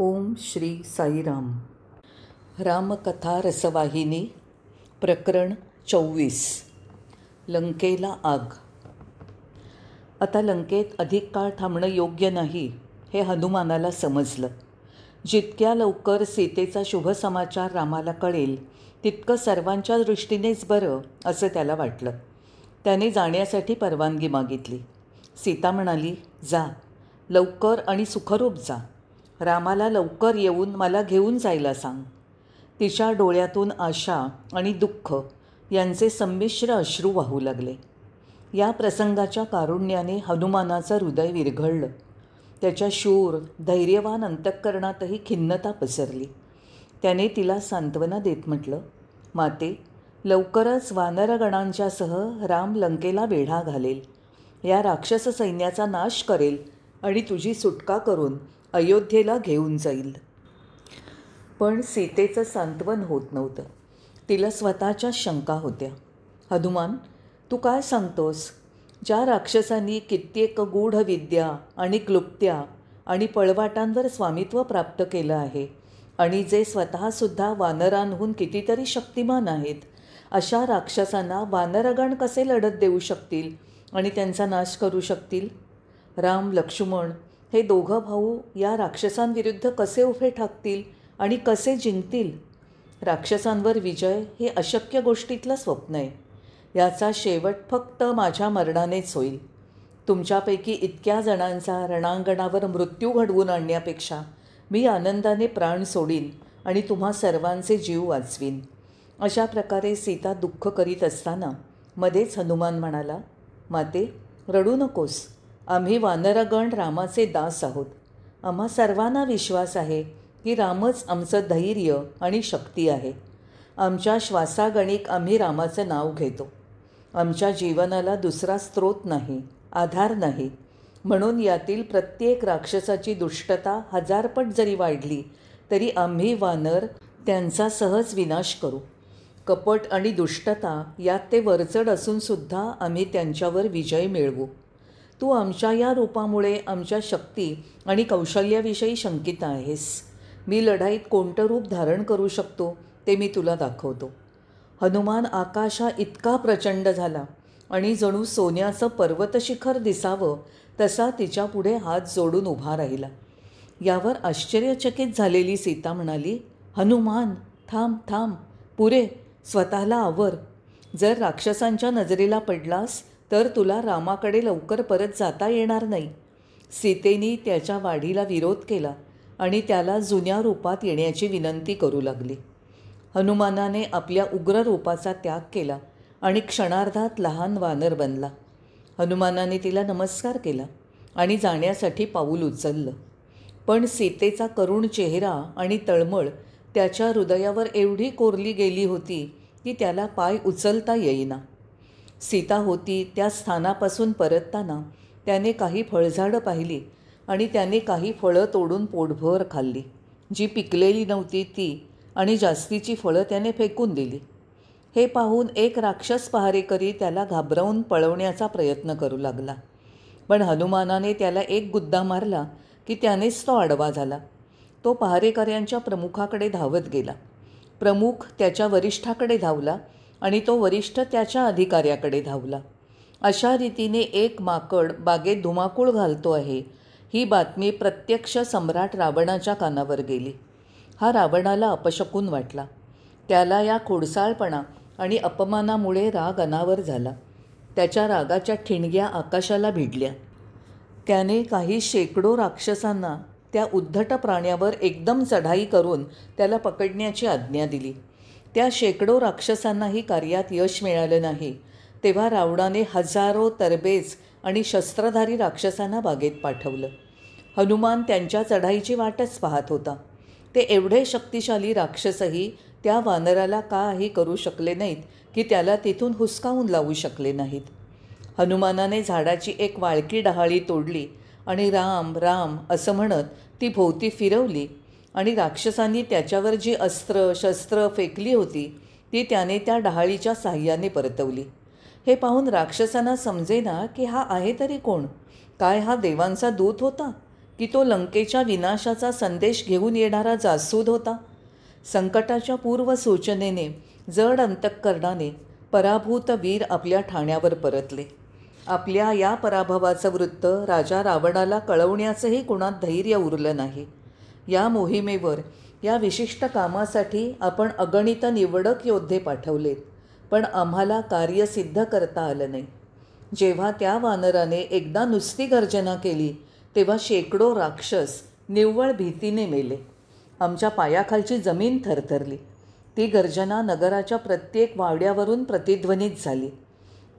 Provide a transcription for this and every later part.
ओम श्री साईराम. रामकथा रसवाहिनी प्रकरण 24. लंकेला आग. आता लंकेत अधिक काळ थांबणं योग्य नाही हे हनुमानाला समजलं. जितक्या लवकर सीतेचा शुभ समाचार रामाला कळेल तितकं सर्वांच्या दृष्टीनेच बरं असं त्याला वाटलं. त्याने जाण्यासाठी परवानगी मागितली. सीता म्हणाली, जा, लवकर आणि सुखरूप जा. रामाला लवकर येऊन मला घेऊन जायला सांग. तिच्या डोळ्यातून आशा आणि दुःख यांचे संमिश्र अश्रू वाहू लागले. या प्रसंगाच्या कारुण्याने हनुमानाचं हृदय विरघळलं. त्याच्या शूर धैर्यवान अंतःकरणातही खिन्नता पसरली. त्याने तिला सांत्वना देत म्हटलं, माते, लवकरच वानरगणांच्यासह राम लंकेला वेढा घालेल, या राक्षस सैन्याचा नाश करेल आणि तुझी सुटका करून अयोध्येला घेऊन जाईल. पण सीतेचं सांत्वन होत नव्हतं. तिला स्वतःच्या शंका होत्या. हनुमान, तू काय सांगतोस? ज्या राक्षसांनी कित्येक गूढ विद्या आणि क्लुप्त्या आणि पळवाटांवर स्वामित्व प्राप्त केलं आहे आणि जे स्वतःसुद्धा वानरांहून कितीतरी शक्तिमान आहेत, अशा राक्षसांना वानरगण कसे लढत देऊ शकतील आणि त्यांचा नाश करू शकतील? राम लक्ष्मण हे दोघं भाऊ या राक्षसांविरुद्ध कसे उभे ठाकतील आणि कसे जिंकतील? राक्षसांवर विजय हे अशक्य गोष्टीतलं स्वप्न आहे. याचा शेवट फक्त माझ्या मरणानेच होईल. तुमच्यापैकी इतक्या जणांचा रणांगणावर मृत्यू घडवून आणण्यापेक्षा मी आनंदाने प्राण सोडीन आणि तुम्हा सर्वांचे जीव वाचवीन. अशा प्रकारे सीता दुःख करीत असताना मध्येच हनुमान म्हणाला, माते, रडू नकोस. आम्ही वानरगण रामाचे दास आहोत. आम्हा सर्वांना विश्वास आहे की रामच आमचं धैर्य आणि शक्ती आहे. आमच्या श्वासागणिक आम्ही रामाचं नाव घेतो. आमच्या जीवनाला दुसरा स्रोत नाही, आधार नाही. म्हणून यातील प्रत्येक राक्षसाची दुष्टता हजारपट जरी वाढली तरी आम्ही वानर त्यांचा सहज विनाश करू. कपट आणि दुष्टता यात ते वरचढ असूनसुद्धा आम्ही त्यांच्यावर विजय मिळवू. तू आमच्या या रूपामुळे आमच्या शक्ती आणि कौशल्याविषयी शंकित आहेस. मी लढाईत कोणतं रूप धारण करू शकतो ते मी तुला दाखवतो. हनुमान आकाशा इतका प्रचंड झाला आणि जणू सोन्याचं पर्वतशिखर दिसावं तसा तिच्यापुढे हात जोडून उभा राहिला. यावर आश्चर्यचकित झालेली सीता म्हणाली, हनुमान, थांब थांब, पुरे, स्वतःला आवर. जर राक्षसांच्या नजरेला पडलास तर तुला रामाकडे लवकर परत जाता येणार नाही. सीतेने त्याच्या वाढीला विरोध केला आणि त्याला जुन्या रूपात येण्याची विनंती करू लागली. हनुमानाने आपल्या उग्र रूपाचा त्याग केला आणि क्षणार्धात लहान वानर बनला. हनुमानाने तिला नमस्कार केला आणि जाण्यासाठी पाऊल उचललं. पण सीतेचा करुण चेहरा आणि तळमळ त्याच्या हृदयावर एवढी कोरली गेली होती की त्याला पाय उचलता येईना. सीता होती त्या स्थानापासून परतताना त्याने काही फळझाडं पाहिली आणि त्याने काही फळं तोडून पोटभर खाल्ली. जी पिकलेली नव्हती ती आणि जास्तीची फळं त्याने फेकून दिली. हे पाहून एक राक्षस पहारेकरी त्याला घाबरवून पळवण्याचा प्रयत्न करू लागला. पण हनुमानाने त्याला एक गुद्दा मारला की त्यानेच तो आडवा झाला. तो पहारेकऱ्यांच्या प्रमुखाकडे धावत गेला. प्रमुख त्याच्या वरिष्ठाकडे धावला आणि तो वरिष्ठ त्याच्या अधिकाऱ्याकडे धावला. अशा रीतीने एक माकड बागेत धुमाकूळ घालतो आहे ही बातमी प्रत्यक्ष सम्राट रावणाच्या कानावर गेली. हा रावणाला अपशकुन वाटला. त्याला या खोडसाळपणा आणि अपमानामुळे राग अनावर झाला. त्याच्या रागाच्या ठिणग्या आकाशाला भिडल्या. त्याने काही शेकडो राक्षसांना त्या उद्धट प्राण्यावर एकदम चढाई करून त्याला पकडण्याची आज्ञा दिली. त्या शेकडो राक्षसांनाही कार्यात यश मिळालं नाही तेव्हा रावणाने हजारो तरबेज आणि शस्त्रधारी राक्षसांना बागेत पाठवलं. हनुमान त्यांच्या चढाईची वाटच पाहत होता. ते एवढे शक्तिशाली राक्षसही त्या वानराला काही करू शकले नाहीत की त्याला तिथून हुसकावून लावू शकले नाहीत. हनुमानाने झाडाची एक वाळकी डहाळी तोडली आणि राम राम असं म्हणत ती भोवती फिरवली आणि राक्षसांनी त्याच्यावर जी अस्त्र शस्त्र फेकली होती ती त्याने त्या डहाळीच्या साह्याने परतवली. हे पाहून राक्षसांना समजेना की हा आहे तरी कोण? काय हा देवांचा दूत होता की तो लंकेच्या विनाशाचा संदेश घेऊन येणारा जासूद होता. संकटाच्या पूर्वसूचनेने जड अंतःकरणाने पराभूत वीर आपल्या ठाण्यावर परतले. आपल्या या पराभवाचं वृत्त राजा रावणाला कळवण्याचंही कुणात धैर्य उरलं नाही. या मोहिमेवर, या विशिष्ट कामासाठी आपण अगणित निवडक योद्धे पाठवलेत, पण आम्हाला कार्य सिद्ध करता आलं नाही. जेव्हा त्या वानराने एकदा नुसती गर्जना केली तेव्हा शेकडो राक्षस निव्वळ भीतीने मेले. आमच्या पायाखालची जमीन थरथरली. ती गर्जना नगराच्या प्रत्येक वाड्यावरून प्रतिध्वनित झाली.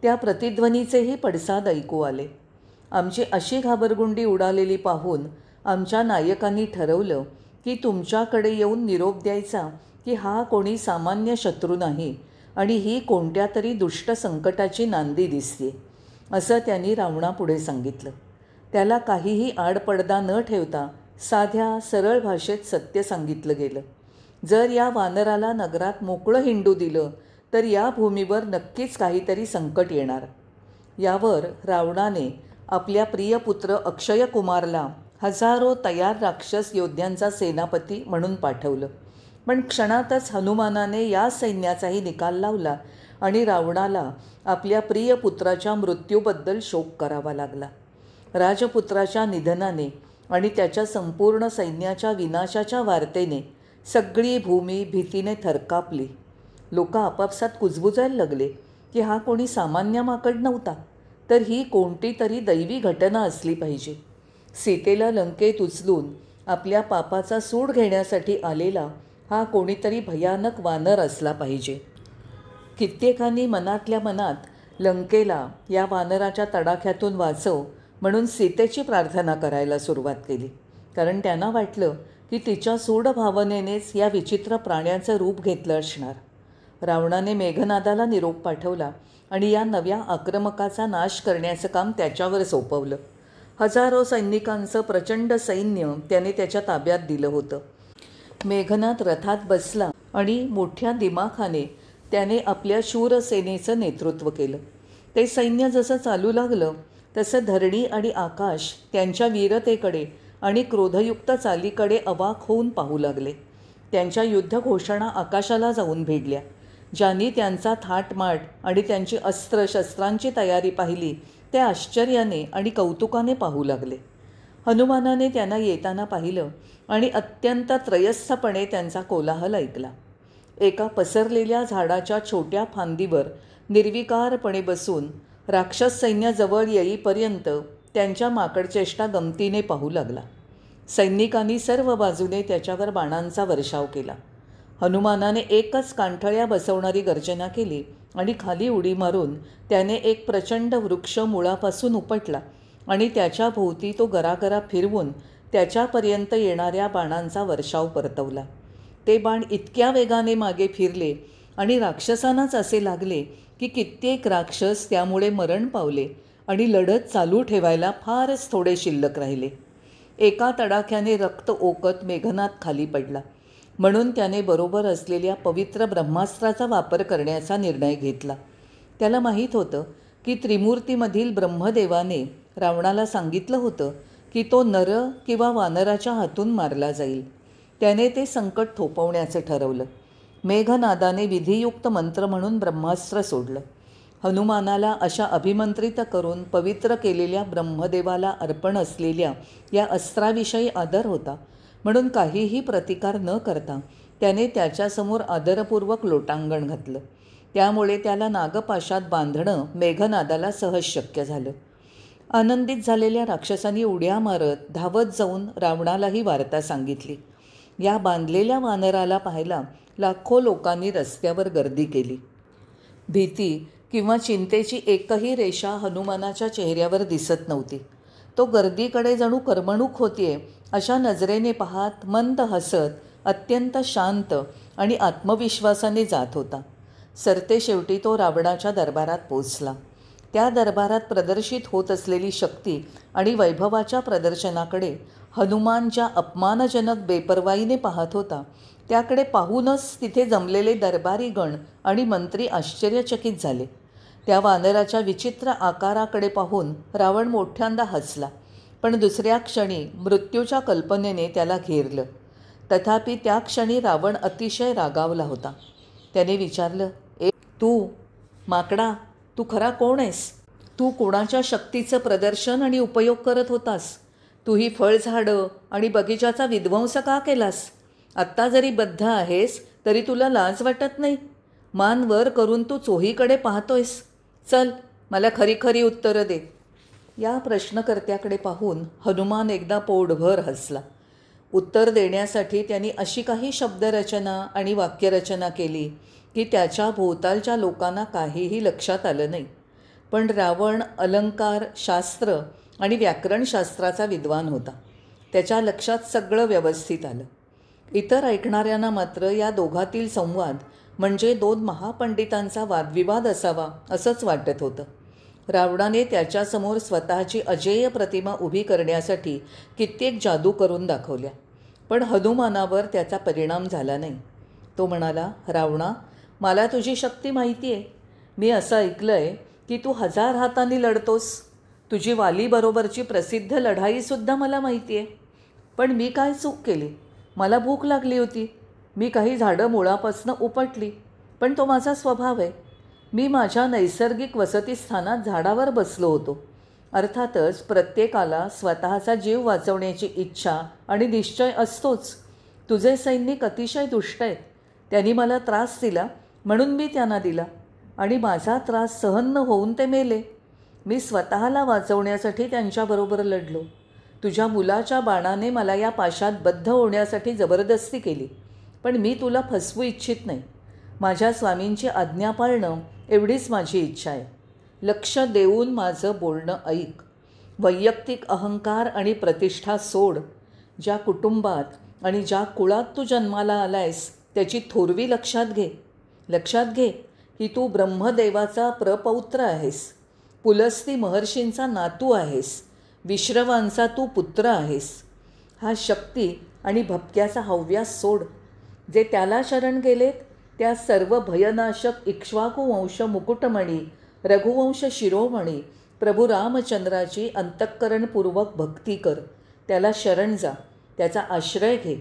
त्या प्रतिध्वनीचेही पडसाद ऐकू आले. आमची अशी घाबरगुंडी उडालेली पाहून आमच्या नायकांनी ठरवलं की तुमच्याकडे येऊन निरोप द्यायचा की हा कोणी सामान्य शत्रू नाही आणि ही कोणत्या तरी दुष्ट संकटाची नांदी दिसते, असं त्यांनी रावणापुढे सांगितलं. त्याला काहीही आडपडदा न ठेवता साध्या सरळ भाषेत सत्य सांगितलं गेलं. जर या वानराला नगरात मोकळं हिंडू दिलं तर या भूमीवर नक्कीच काहीतरी संकट येणार. यावर रावणाने आपल्या प्रिय पुत्र अक्षय कुमारला हजारो तयार राक्षस योद्ध्यांचा सेनापती म्हणून पाठवलं. पण क्षणातच हनुमानाने या सैन्याचाही निकाल लावला आणि रावणाला आपल्या प्रिय पुत्राच्या मृत्यूबद्दल शोक करावा लागला. राजपुत्राच्या निधनाने आणि त्याच्या संपूर्ण सैन्याच्या विनाशाच्या वार्तेने सगळी भूमी भीतीने थरकापली. लोक आपापसात कुजबुजायला लागले की हा कोणी सामान्य माकड नव्हता, तर ही कोणती तरी दैवी घटना असली पाहिजे. सीतेला लंकेत उचलून आपल्या पापाचा सूड घेण्यासाठी आलेला हा कोणीतरी भयानक वानर असला पाहिजे. कित्येकांनी मनातल्या मनात लंकेला या वानराच्या तडाख्यातून वाचव म्हणून सीतेची प्रार्थना करायला सुरुवात केली. कारण त्यांना वाटलं की तिच्या सूड भावनेनेच या विचित्र प्राण्याचं रूप घेतलं असणार. रावणाने मेघनादाला निरोप पाठवला आणि या नव्या आक्रमकाचा नाश करण्याचं काम त्याच्यावर सोपवलं. हजारो सैनिकांचं प्रचंड सैन्य त्याने त्याच्या ताब्यात दिलं होतं. मेघनाद रथात बसला आणि मोठ्या दिमाखाने त्याने आपल्या शूरसेनेचं नेतृत्व केलं. ते सैन्य जसं चालू लागलं तसं धरणी आणि आकाश त्यांच्या वीरतेकडे आणि क्रोधयुक्त चालीकडे अवाक होऊन पाहू लागले. त्यांच्या युद्धघोषणा आकाशाला जाऊन भिडल्या. ज्यांनी त्यांचा थाटमाट आणि त्यांची अस्त्रशस्त्रांची तयारी पाहिली ते आश्चर्याने आणि कौतुकाने पाहू लागले. हनुमानाने त्यांना येताना पाहिलं आणि अत्यंत त्रयस्थपणे त्यांचा कोलाहल ऐकला. एका पसरलेल्या झाडाच्या छोट्या फांदीवर निर्विकारपणे बसून राक्षस सैन्य जवळ येईपर्यंत त्यांच्या माकडचेष्टा गमतीने पाहू लागला. सैनिकांनी सर्व बाजूने त्याच्यावर बाणांचा वर्षाव केला. हनुमानाने एकच कांठळ्या बसवणारी गर्जना केली आणि खाली उडी मारून त्याने एक प्रचंड वृक्ष मुळापासून उपटला आणि त्याच्या भोवती तो गरागरा फिरवून त्याच्यापर्यंत येणाऱ्या बाणांचा वर्षाव परतवला. ते बाण इतक्या वेगाने मागे फिरले आणि राक्षसांनाच असे लागले की कित्येक राक्षस त्यामुळे मरण पावले आणि लढत चालू ठेवायला फारच थोडे शिल्लक राहिले. एका तडाख्याने रक्त ओकत मेघनाद खाली पडला. म्हणून त्याने बरोबर असलेल्या पवित्र ब्रह्मास्त्राचा वापर करण्याचा निर्णय घेतला. त्याला माहीत होतं की त्रिमूर्तीमधील ब्रह्मदेवाने रावणाला सांगितलं होतं की तो नर किंवा वानराच्या हातून मारला जाईल. त्याने ते संकट थोपवण्याचं ठरवलं. मेघनादाने विधियुक्त मंत्र म्हणून ब्रह्मास्त्र सोडलं. हनुमानाला अशा अभिमंत्रित करून पवित्र केलेल्या ब्रह्मदेवाला अर्पण असलेल्या या अस्त्राविषयी आदर होता, म्हणून काहीही प्रतिकार न करता त्याने त्याच्यासमोर आदरपूर्वक लोटांगण घातलं. त्यामुळे त्याला नागपाशात बांधणं मेघनादाला सहज शक्य झालं. आनंदित झालेल्या राक्षसांनी उड्या मारत धावत जाऊन रावणालाही वार्ता सांगितली. या बांधलेल्या वानराला पाहायला लाखो लोकांनी रस्त्यावर गर्दी केली. भीती किंवा चिंतेची एकही रेषा हनुमानाच्या चेहऱ्यावर दिसत नव्हती. तो गर्दीकडे जणू करमणूक होतीये अशा नजरेने पाहत मंद हसत अत्यंत शांत आणि आत्मविश्वासाने जात होता. सरते शेवटी तो रावणाच्या दरबारात पोचला. त्या दरबारात प्रदर्शित होत असलेली शक्ती आणि वैभवाच्या प्रदर्शनाकडे हनुमान ज्या अपमानजनक बेपर्वाईने पाहत होता त्याकडे पाहूनच तिथे जमलेले दरबारीगण आणि मंत्री आश्चर्यचकित झाले. त्या वानराच्या विचित्र आकाराकडे पाहून रावण मोठ्यांदा हसला. पण दुसऱ्या क्षणी मृत्यूच्या कल्पनेने त्याला घेरलं. तथापि त्या क्षणी रावण अतिशय रागावला होता. त्याने विचारलं, तू माकडा, तू खरा कोण आहेस? तू कोणाच्या शक्तीचं प्रदर्शन आणि उपयोग करत होतास? तू ही फळझाडं आणि बगीचाचा विध्वंस का केलास? आत्ता जरी बद्ध आहेस तरी तुला लाज वाटत नाही? मान वर करून तू चोहीकडे पाहतोयस. चल, मला खरी खरी उत्तरं दे. या प्रश्नकर्त्याकडे पाहून हनुमान एकदा पोटभर हसला. उत्तर देण्यासाठी त्यांनी अशी काही शब्दरचना आणि वाक्यरचना केली की त्याच्या भोवतालच्या लोकांना काहीही लक्षात आलं नाही. पण रावण अलंकार, शास्त्र आणि व्याकरणशास्त्राचा विद्वान होता. त्याच्या लक्षात सगळं व्यवस्थित आलं. इतर ऐकणाऱ्यांना मात्र या दोघातील संवाद म्हणजे दोन महापंडितांचा वादविवाद असावा असंच वाटत होतं. रावणाने त्याच्यासमोर स्वतःची अजेय प्रतिमा उभी करण्यासाठी कित्येक जादू करून दाखवल्या, पण हनुमानावर त्याचा परिणाम झाला नाही. तो म्हणाला, रावणा, मला तुझी शक्ती माहिती आहे. मी असं ऐकलं आहे की तू 1000 हातांनी लढतोस. तुझी वालीबरोबरची प्रसिद्ध लढाईसुद्धा मला माहिती आहे. पण मी काय चूक केली? मला भूक लागली होती. मी काही झाडं मुळापासनं उपटली. पण तो माझा स्वभाव आहे. मी माझ्या नैसर्गिक वसतिस्थानात झाडावर बसलो होतो. अर्थातच प्रत्येकाला स्वतःचा जीव वाचवण्याची इच्छा आणि निश्चय असतोच. तुझे सैनिक अतिशय दुष्ट आहेत. त्यांनी मला त्रास दिला म्हणून मी त्यांना दिला आणि माझा त्रास सहन न होऊन ते मेले. मी स्वतःला वाचवण्यासाठी त्यांच्याबरोबर लढलो. तुझ्या मुलाच्या बाणाने मला या पाशात बद्ध होण्यासाठी जबरदस्ती केली. पण मी तुला फसवू इच्छित नाही. माझ्या स्वामींची आज्ञा पाळणं एवढीच माझी इच्छा आहे. लक्ष देऊन माझं बोलणं ऐक. वैयक्तिक अहंकार आणि प्रतिष्ठा सोड. ज्या कुटुंबात आणि ज्या कुळात तू जन्माला आलायस त्याची थोरवी लक्षात घे. लक्षात घे की तू ब्रह्मदेवाचा प्रपौत्र आहेस. पुलस्ती महर्षींचा नातू आहेस. विश्रवांचा तू पुत्र आहेस. हा शक्ती आणि भपक्याचा हव्यास सोड. जे त्याला शरण गेलेत त्या सर्व भयनाशक इक्ष्वाकू वंश मुकुटमणी, रघुवंश शिरोमणी प्रभू रामचंद्राची अंतःकरणपूर्वक भक्ती कर. त्याला शरण जा. त्याचा आश्रय घे.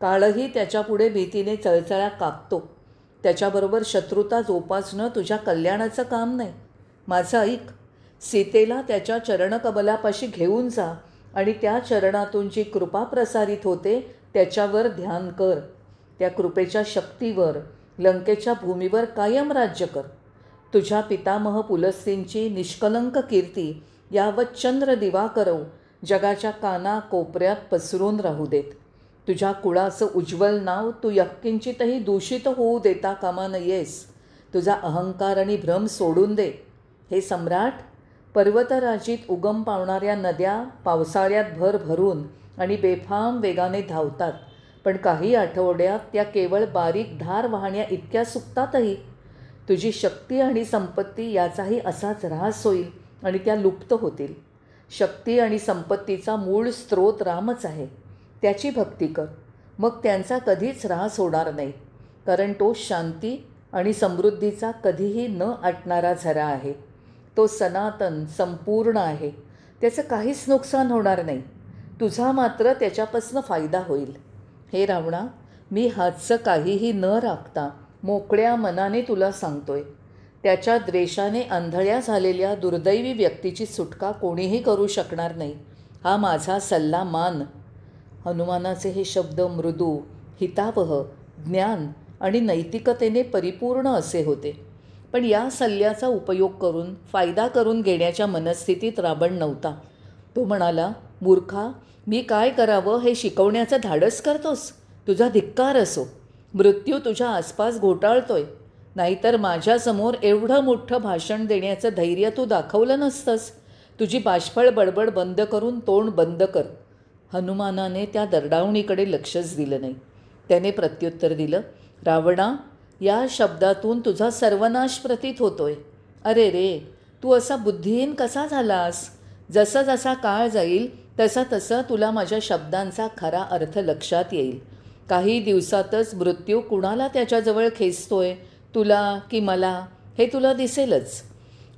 काळही त्याच्यापुढे भीतीने चळचळा कापतो. त्याच्याबरोबर शत्रुता जोपासणं तुझ्या कल्याणाचं काम नाही. माझं ऐक. सीतेला त्याच्या चरणकमलापाशी घेऊन जा आणि त्या चरणातून जी कृपा प्रसारित होते त्याच्यावर ध्यान कर. त्या कृपेच्या शक्तीवर लंकेच्या भूमीवर कायम राज्य कर. तुझ्या पितामह पुलस्तींची निष्कलंक कीर्ती यावत चंद्र दिवाकरव जगाच्या काना कोपऱ्यात पसरून राहू देत. तुझ्या कुळाचं उज्ज्वल नाव तू यत्किंचितही दूषित होऊ देता कामा नयेस. तुझा अहंकार आणि भ्रम सोडून दे. हे सम्राट, पर्वतराजीत उगम पावणाऱ्या नद्या पावसाळ्यात भर भरून आणि बेफाम वेगाने धावतात, पण काही आठवड्यात त्या केवळ बारीक धार वाहण्या इतक्या सुकतातही. तुझी शक्ती आणि संपत्ती याचाही असाच ऱ्हास होईल आणि त्या लुप्त होतील. शक्ती आणि संपत्तीचा मूळ स्रोत रामच आहे. त्याची भक्ती कर. मग त्यांचा कधीच ऱ्हास होणार नाही, कारण तो शांती आणि समृद्धीचा कधीही न आटणारा झरा आहे. तो सनातन संपूर्ण आहे. त्याचं काहीच नुकसान होणार नाही. तुझा मात्र त्याच्यापासून फायदा होईल. हे रावणा, मी हातचं काहीही न राखता मोकळ्या मनाने तुला सांगतोय. त्याच्या द्वेषाने आंधळ्या झालेल्या दुर्दैवी व्यक्तीची सुटका कोणीही करू शकणार नाही. हा माझा सल्ला मान. हनुमानाचे हे शब्द मृदू, हितावह, ज्ञान आणि नैतिकतेने परिपूर्ण असे होते. पण या सल्ल्याचा उपयोग करून फायदा करून घेण्याच्या मनस्थितीत रावण नव्हता. तो म्हणाला, मूर्खा, मी काय करावं हे शिकवण्याचं धाडस करतोस? तुझा धिक्कार असो. मृत्यू तुझ्या आसपास घोटाळतोय. नाहीतर माझ्यासमोर एवढं मोठं भाषण देण्याचं धैर्य तू दाखवलं नसतंस. तुझी बाष्फळ बडबड बंद करून तोंड बंद कर. हनुमानाने त्या दरडावणीकडे लक्षच दिलं नाही. त्याने प्रत्युत्तर दिलं, रावणा, या शब्दातून तुझा सर्वनाश प्रतीत होतोय. अरे रे, तू असा बुद्धिहीन कसा झालास? जसा जसा काळ जाईल तसा तसा तुला माझ्या शब्दांचा खरा अर्थ लक्षात येईल. काही दिवसातच मृत्यू कुणाला त्याच्याजवळ खेचतोय, तुला की मला, हे तुला दिसेलच.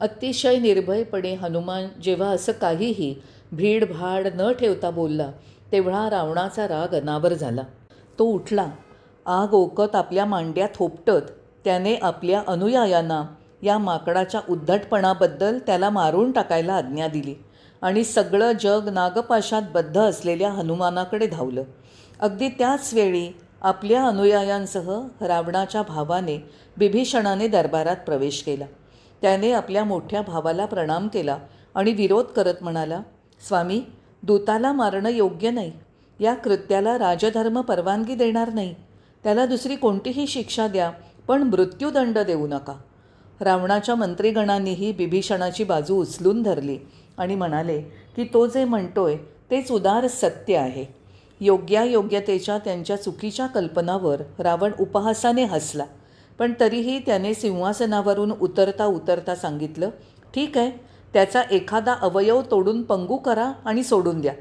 अतिशय निर्भयपणे हनुमान जेव्हा असं काहीही भीडभाड न ठेवता बोलला तेव्हा रावणाचा राग अनावर झाला. तो उठला. आग ओकत आपल्या मांड्या थोपटत त्याने आपल्या अनुयायांना या माकडाच्या उद्धटपणाबद्दल त्याला मारून टाकायला आज्ञा दिली आणि सगळं जग नागपाशात बद्ध असलेल्या हनुमानाकडे धावलं. अगदी त्याच वेळी आपल्या अनुयायांसह रावणाच्या भावाने बिभीषणाने दरबारात प्रवेश केला. त्याने आपल्या मोठ्या भावाला प्रणाम केला आणि विरोध करत म्हणाला, स्वामी, दूताला मारणं योग्य नाही. या कृत्याला राजधर्म परवानगी देणार नाही. त्याला दुसरी कोणतीही शिक्षा द्या, पण मृत्यूदंड देऊ नका. रावणाच्या मंत्रीगणांनीही बिभीषणाची बाजू उचलून धरली आणि म्हणाले की तो जे म्हणतोय तेच उदार सत्य आहे. योग्यायोग्यतेच्या त्यांच्या चुकीच्या कल्पनावर रावण उपहासाने हसला, पण तरीही त्याने सिंहासनावरून उतरता उतरता सांगितलं, ठीक आहे, त्याचा एखादा अवयव तोडून पंगू करा आणि सोडून द्या.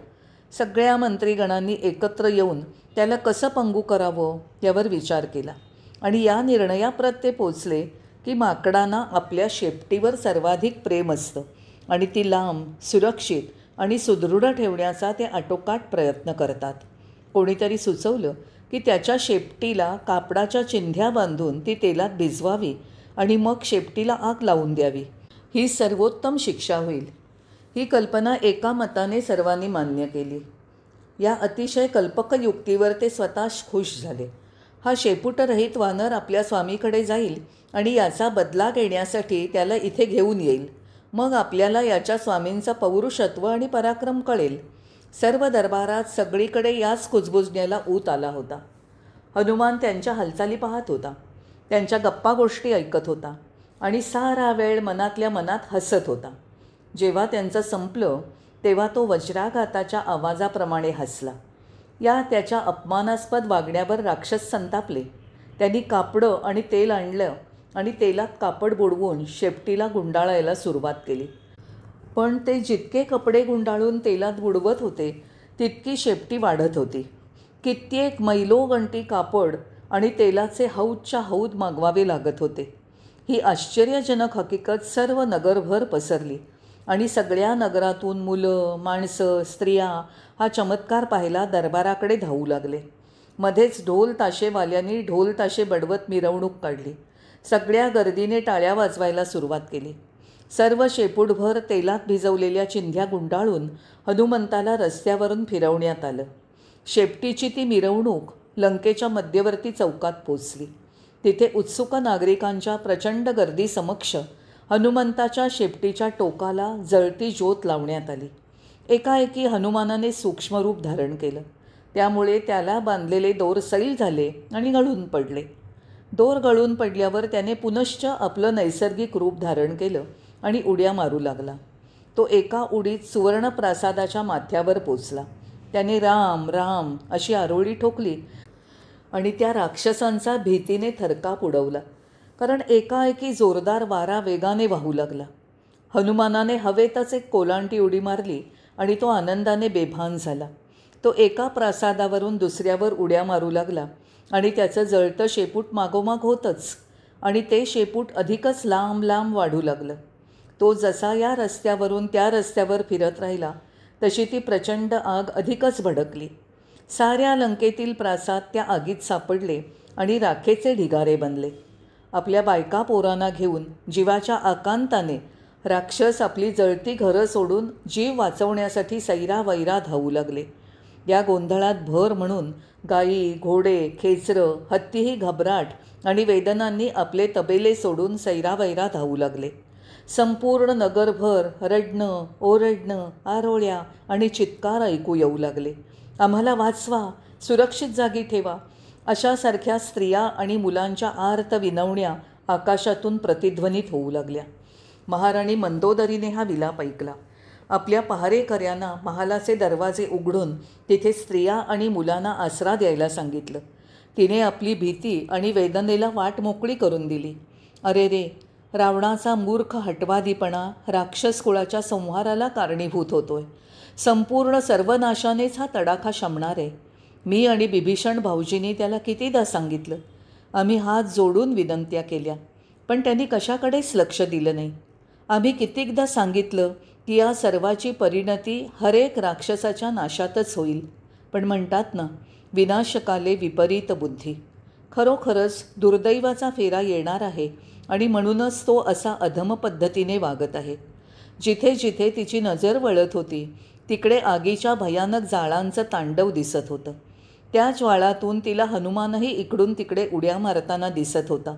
सगळ्या मंत्रीगणांनी एकत्र येऊन त्याला कसं पंगू करावं यावर विचार केला आणि या निर्णयाप्रत ते पोचले की माकडांना आपल्या शेपटीवर सर्वाधिक प्रेम असतं आणि ती लांब, सुरक्षित आणि सुदृढ ठेवण्याचा ते आटोकाट प्रयत्न करतात. कोणीतरी सुचवलं की त्याच्या शेपटीला कापडाच्या चिंध्या बांधून ती तेलात भिजवावी आणि मग शेपटीला आग लावून द्यावी. ही सर्वोत्तम शिक्षा होईल. ही कल्पना एका मताने सर्वांनी मान्य केली. या अतिशय कल्पक युक्तीवर ते स्वतः खुश झाले. हा शेपूटरहित वानर आपल्या स्वामीकडे जाईल आणि याचा बदला घेण्यासाठी त्याला इथे घेऊन येईल. मग आपल्याला याच्या स्वामींचा पौरुषत्व आणि पराक्रम कळेल. सर्व दरबारात सगळीकडे याच कुजबुजण्याला ऊत आला होता. हनुमान त्यांच्या हालचाली पाहत होता, त्यांच्या गप्पा गोष्टी ऐकत होता आणि सारा वेळ मनातल्या मनात हसत होता. जेव्हा त्यांचं संपलं तेव्हा तो वज्राघाताच्या आवाजाप्रमाणे हसला. या त्याच्या अपमानास्पद वागण्यावर राक्षस संतापले. त्यांनी कापडं आणि तेल आणलं आणि तेलात कापड बुडवून शेपटीला गुंडाळायला सुरुवात केली. पण ते जितके कपडे गुंडाळून तेलात बुडवत होते तितकी शेपटी वाढत होती. कित्येक मैलोगंटी कापड आणि तेलाचे हौदच्या हौद मागवावे लागत होते. ही आश्चर्यजनक हकीकत सर्व नगरभर पसरली आणि सगळ्या नगरातून मुलं, माणसं, स्त्रिया हा चमत्कार पाहायला दरबाराकडे धावू लागले. मध्येच ढोल ताशेवाल्यांनी ढोल ताशे बडवत मिरवणूक काढली. सगळ्या गर्दीने टाळ्या वाजवायला सुरुवात केली. सर्व शेपूटभर तेलात भिजवलेल्या चिंध्या गुंडाळून हनुमंताला रस्त्यावरून फिरवण्यात आलं. शेपटीची ती मिरवणूक लंकेच्या मध्यवर्ती चौकात पोचली. तिथे उत्सुक नागरिकांच्या प्रचंड गर्दीसमक्ष हनुमंताच्या शेपटीच्या टोकाला जळती ज्योत लावण्यात आली. एकाएकी हनुमानाने सूक्ष्मरूप धारण केलं. त्यामुळे त्याला बांधलेले दोर सैल झाले आणि गळून पडले. दोर गळून पडल्यावर त्याने पुनश्च आपलं नैसर्गिक रूप धारण केलं आणि उड्या मारू लागला. तो एका उडीत सुवर्णप्रासादाच्या माथ्यावर पोचला. त्याने राम राम अशी आरोळी ठोकली आणि त्या राक्षसांचा भीतीने थरकाप उडवला, कारण एकाएकी जोरदार वारा वेगाने वाहू लागला. हनुमानाने हवेतच एक कोलांटी उडी मारली आणि तो आनंदाने बेभान झाला. तो एका प्रासादावरून दुसऱ्यावर उड्या मारू लागला आणि त्याचं जळतं शेपूट मागोमाग होतंच आणि ते शेपूट अधिकच लांब लांब वाढू लागलं. तो जसा या रस्त्यावरून त्या रस्त्यावर फिरत राहिला तशी ती प्रचंड आग अधिकच भडकली. साऱ्या लंकेतील प्रासाद त्या आगीत सापडले आणि राखेचे ढिगारे बनले. आपल्या बायका पोरांना घेऊन जीवाच्या आकांताने राक्षस आपली जळती घरं सोडून जीव वाचवण्यासाठी सैरावैरा धावू लागले. या गोंधळात भर म्हणून गायी, घोडे, खेचरं, हत्तीही घबराट आणि वेदनांनी आपले तबेले सोडून सैरावैरा धावू लागले. संपूर्ण नगरभर रडणं, ओरडणं, आरोळ्या आणि चित्कार ऐकू येऊ लागले. आम्हाला वाचवा, सुरक्षित जागी ठेवा, अशासारख्या स्त्रिया आणि मुलांच्या आर्त विनवण्या आकाशातून प्रतिध्वनित होऊ लागल्या. महाराणी मंदोदरीने हा विलाप ऐकला. आपल्या पहारेकऱ्यांना महालाचे दरवाजे उघडून तिथे स्त्रिया आणि मुलांना आसरा द्यायला सांगितलं. तिने आपली भीती आणि वेदनेला वाट मोकळी करून दिली. अरे रे, रावणाचा मूर्ख हटवादीपणा राक्षस कुळाच्या संहाराला कारणीभूत होतोय. संपूर्ण सर्वनाशानेच हा तडाखा शमणार आहे. मी आणि बिभीषण भाऊजींनी त्याला कितीदा सांगितलं. आम्ही हात जोडून विनंत्या केल्या, पण त्यांनी कशाकडेच लक्ष दिलं नाही. आम्ही कितीकदा सांगितलं की या सर्वाची परिणती हर एक राक्षसाच्या नाशातच होईल. पण म्हणतात ना, विनाशकाले विपरीत बुद्धी. खरोखरच दुर्दैवाचा फेरा येणार आहे आणि म्हणूनच तो असा अधम पद्धतीने वागत आहे. जिथे जिथे तिची नजर वळत होती तिकडे आगीच्या भयानक जाळांचं तांडव दिसत होतं. त्या ज्वाळातून तिला हनुमानही इकडून तिकडे उड्या मारताना दिसत होता.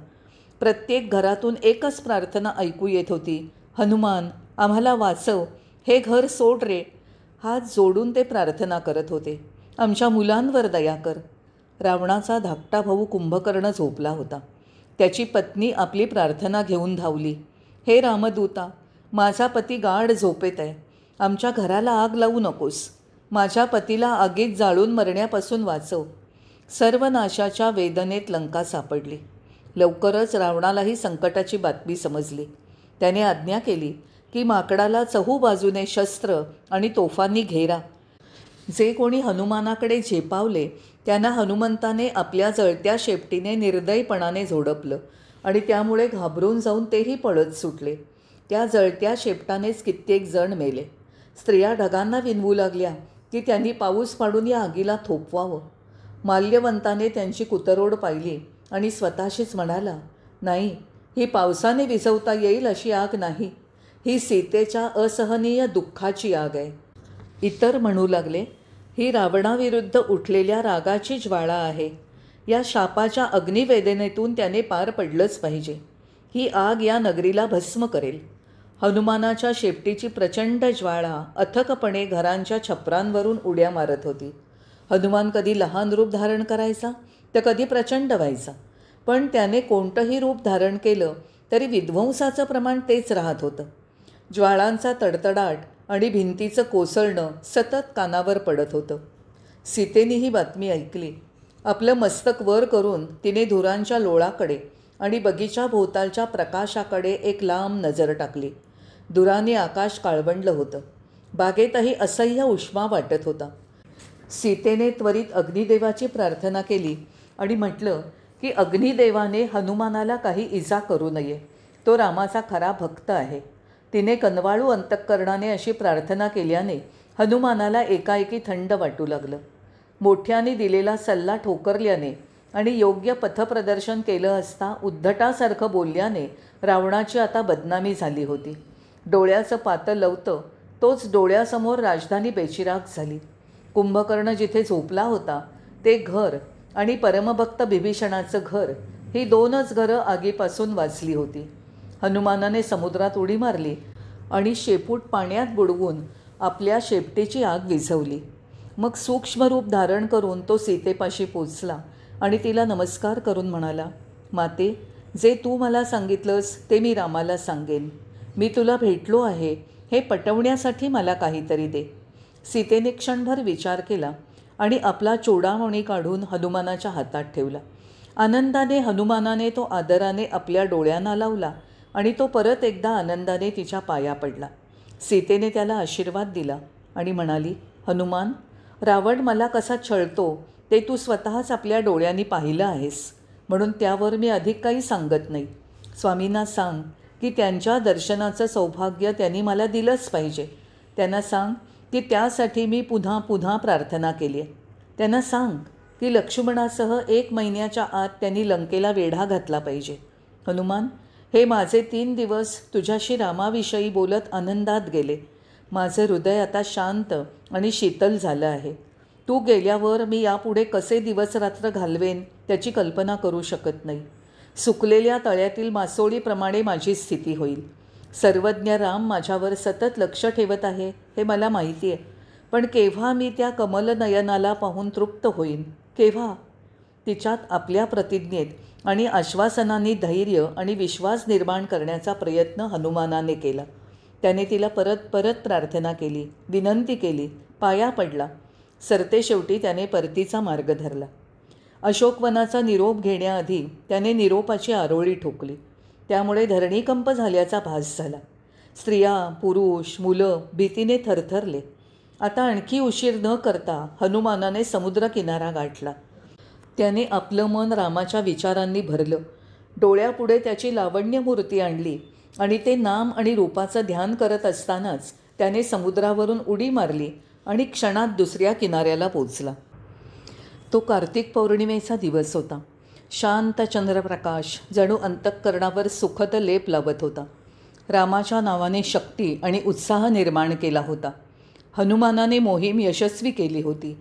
प्रत्येक घरातून एकच प्रार्थना ऐकू येत होती, हनुमान आम्हाला वाचव, हे घर सोड रे. हात जोडून ते प्रार्थना करत होते, आमच्या मुलांवर दया कर. रावणाचा धाकटा भाऊ कुंभकर्ण झोपला होता. त्याची पत्नी आपली प्रार्थना घेऊन धावली, हे रामदूता, माझा पती गाढ झोपेत आहे, आमच्या घराला आग लावू नकोस, माझ्या पतीला आगीत जाळून मरण्यापासून वाचव. सर्वनाशाच्या वेदनेत लंका सापडली. लवकरच रावणालाही संकटाची बातमी समजली. त्याने आज्ञा केली की माकडाला चहूबाजूने शस्त्र आणि तोफांनी घेरा. जे कोणी हनुमानाकडे झेपावले त्यांना हनुमंताने आपल्या जळत्या शेपटीने निर्दयपणाने झोडपलं आणि त्यामुळे घाबरून जाऊन तेही पळत सुटले. त्या जळत्या शेपटानेच कित्येक जण मेले. स्त्रिया ढगांना विनवू लागल्या की त्यांनी पाऊस पाडून या आगीला थोपवावं. माल्यवंताने त्यांची कुतरोड पाहिली आणि स्वतःशीच म्हणाला, नाही, ही पावसाने विझवता येईल अशी आग नाही, ही सीतेच्या असहनीय दुःखाची आग आहे. इतर म्हणू लागले, ही रावणाविरुद्ध उठलेल्या रागाची ज्वाळा आहे. या शापाच्या अग्निवेदनेतून त्याने पार पडलंच पाहिजे. ही आग या नगरीला भस्म करेल. हनुमानाच्या शेपटीची प्रचंड ज्वाळा अथकपणे घरांच्या छपरांवरून उड्या मारत होती. हनुमान कधी लहान रूप धारण करायचा तर कधी प्रचंड व्हायचा, पण त्याने कोणतंही रूप धारण केलं तरी विध्वंसाचं प्रमाण तेच राहत होतं. ज्वाळांचा तडतडाट आणि भिंतीचं कोसळणं सतत कानावर पडत होतं. सीतेने ही बातमी ऐकली. आपलं मस्तक वर करून तिने धुरांच्या लोळाकडे आणि बगीचा भोवतालच्या प्रकाशाकडे एक लांब नजर टाकली. धुराने आकाश काळवंडलं होतं. बागेतही असह्य उष्मा वाटत होता. सीतेने त्वरित अग्निदेवाची प्रार्थना केली आणि म्हटलं की अग्निदेवाने हनुमानाला काही इजा करू नये, तो रामाचा खरा भक्त आहे. तिने कनवाळू अंतःकरणाने अशी प्रार्थना केल्याने हनुमानाला एकाएकी थंड वाटू लागलं. मोठ्याने दिलेला सल्ला ठोकरल्याने आणि योग्य पथप्रदर्शन केलं असता उद्धटासारखं बोलल्याने रावणाची आता बदनामी झाली होती. डोळ्याचं पातं लवतं तोच डोळ्यासमोर राजधानी बेचिराग झाली. कुंभकर्ण जिथे झोपला होता ते घर आणि परमभक्त बिभीषणाचं घर, ही दोनच घरं आगीपासून वाचली होती. हनुमानाने समुद्रात उडी मारली आणि शेपूट पाण्यात बुडवून आपल्या शेपटीची आग विझवली. मग सूक्ष्म रूप धारण करून तो सीतेपाशी पोचला आणि तिला नमस्कार करून म्हणाला, माते, जे तू मला सांगितलंस ते मी रामाला सांगेन. मी तुला भेटलो आहे हे पटवण्यासाठी मला काहीतरी दे. सीतेने क्षणभर विचार केला आणि आपला चूडामणी काढून हनुमानाच्या हातात ठेवला. आनंदाने हनुमानाने तो आदराने आपल्या डोळ्यांना लावला आणि तो परत एकदा आनंदाने तिच्या पाया पडला. सीतेने त्याला आशीर्वाद दिला आणि म्हणाली, हनुमान, रावण मला कसा छळतो ते तू स्वतःच आपल्या डोळ्यांनी पाहिलं आहेस, म्हणून त्यावर मी अधिक काही सांगत नाही. स्वामींना सांग की त्यांच्या दर्शनाचं सौभाग्य त्यांनी मला दिलंच पाहिजे. त्यांना सांग की त्यासाठी मी पुन्हा पुन्हा प्रार्थना केली आहे. त्यांना सांग की लक्ष्मणासह 1 महिन्याच्या आत त्यांनी लंकेला वेढा घातला पाहिजे. हनुमान, हे माझे 3 दिवस तुझ्याशी रामाविषयी बोलत आनंदात गेले. माझं हृदय आता शांत आणि शीतल झालं आहे. तू गेल्यावर मी यापुढे कसे दिवस रात्र घालवेन त्याची कल्पना करू शकत नाही. सुकलेल्या तळ्यातील मासोळीप्रमाणे माझी स्थिती होईल. सर्वज्ञ राम माझ्यावर सतत लक्ष ठेवत आहे हे मला माहिती आहे, पण केव्हा मी त्या कमलनयनाला पाहून तृप्त होईन, केव्हा? तिच्यात आपल्या प्रतिज्ञेत आणि आश्वासनांनी धैर्य आणि विश्वास निर्माण करण्याचा प्रयत्न हनुमानाने केला. त्याने तिला परत परत प्रार्थना केली, विनंती केली, पाया पडला. सरते शेवटी त्याने परतीचा मार्ग धरला. अशोकवनाचा निरोप घेण्याआधी त्याने निरोपाची आरोळी ठोकली. त्यामुळे धरणीकंप झाल्याचा भास झाला. स्त्रिया, पुरुष, मुलं भीतीने थरथरले. आता आणखी उशीर न करता हनुमानाने समुद्रकिनारा गाठला. त्याने आपलं मन रामाच्या विचारांनी भरलं. डोळ्यापुढे त्याची लावण्य मूर्ती आणली आणि ते नाम आणि रूपाचं ध्यान करत असतानाच त्याने समुद्रावरून उडी मारली आणि क्षणात दुसऱ्या किनाऱ्याला पोचला. तो कार्तिक पौर्णिमेचा दिवस होता. शांत चंद्रप्रकाश जणू अंतःकरणावर सुखद लेप लावत होता. रामाच्या नावाने शक्ती आणि उत्साह निर्माण केला होता. हनुमानाने मोहीम यशस्वी केली होती.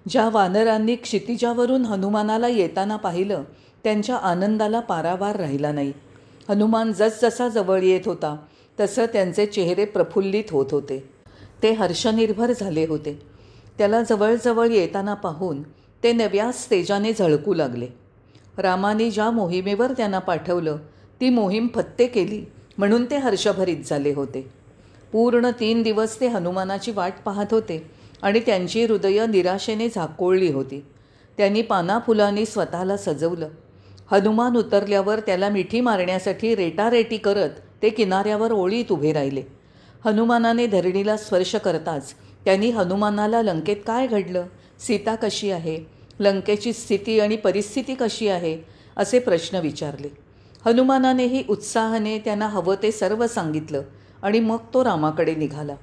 ज्या वानरांनी क्षितिजावरून हनुमानाला येताना पाहिलं त्यांच्या आनंदाला पारावार राहिला नाही. हनुमान जसजसा जवळ येत होता तसं त्यांचे चेहरे प्रफुल्लित होत होते. ते हर्षनिर्भर झाले होते. त्याला जवळजवळ येताना पाहून ते नव्याच तेजाने झळकू लागले. रामाने ज्या मोहिमेवर त्यांना पाठवलं ती मोहीम फत्ते केली म्हणून ते हर्षभरीत झाले होते. पूर्ण 3 दिवस ते हनुमानाची वाट पाहत होते आणि त्यांची हृदयं निराशेने झाकोळली होती. त्यांनी पानाफुलांनी स्वतःला सजवलं. हनुमान उतरल्यावर त्याला मिठी मारण्यासाठी रेटारेटी करत ते किनाऱ्यावर ओळीत उभे राहिले. हनुमानाने धरणीला स्पर्श करताच त्यांनी हनुमानाला लंकेत काय घडलं, सीता कशी आहे, लंकेची स्थिती आणि परिस्थिती कशी आहे असे प्रश्न विचारले. हनुमानानेही उत्साहाने त्यांना हवं ते सर्व सांगितलं आणि मग तो रामाकडे निघाला.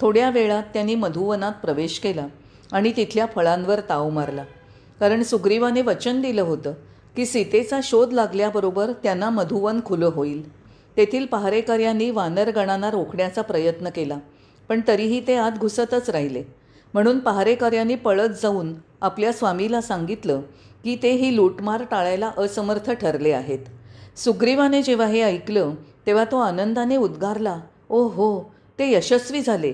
थोड्या वेळात त्यांनी मधुवनात प्रवेश केला आणि तिथल्या फळांवर ताव मारला. कारण सुग्रीवाने वचन दिलं होतं की सीतेचा शोध लागल्याबरोबर त्यांना मधुवन खुलं होईल. तेथील पहारेकऱ्यांनी वानरगणांना रोखण्याचा प्रयत्न केला पण तरीही ते आत घुसतच राहिले. म्हणून पहारेकऱ्यांनी पळत जाऊन आपल्या स्वामीला सांगितलं की ते ही लूटमार टाळायला असमर्थ ठरले आहेत. सुग्रीवाने जेव्हा हे ऐकलं तेव्हा तो आनंदाने उद्गारला, ओ हो, ते यशस्वी झाले.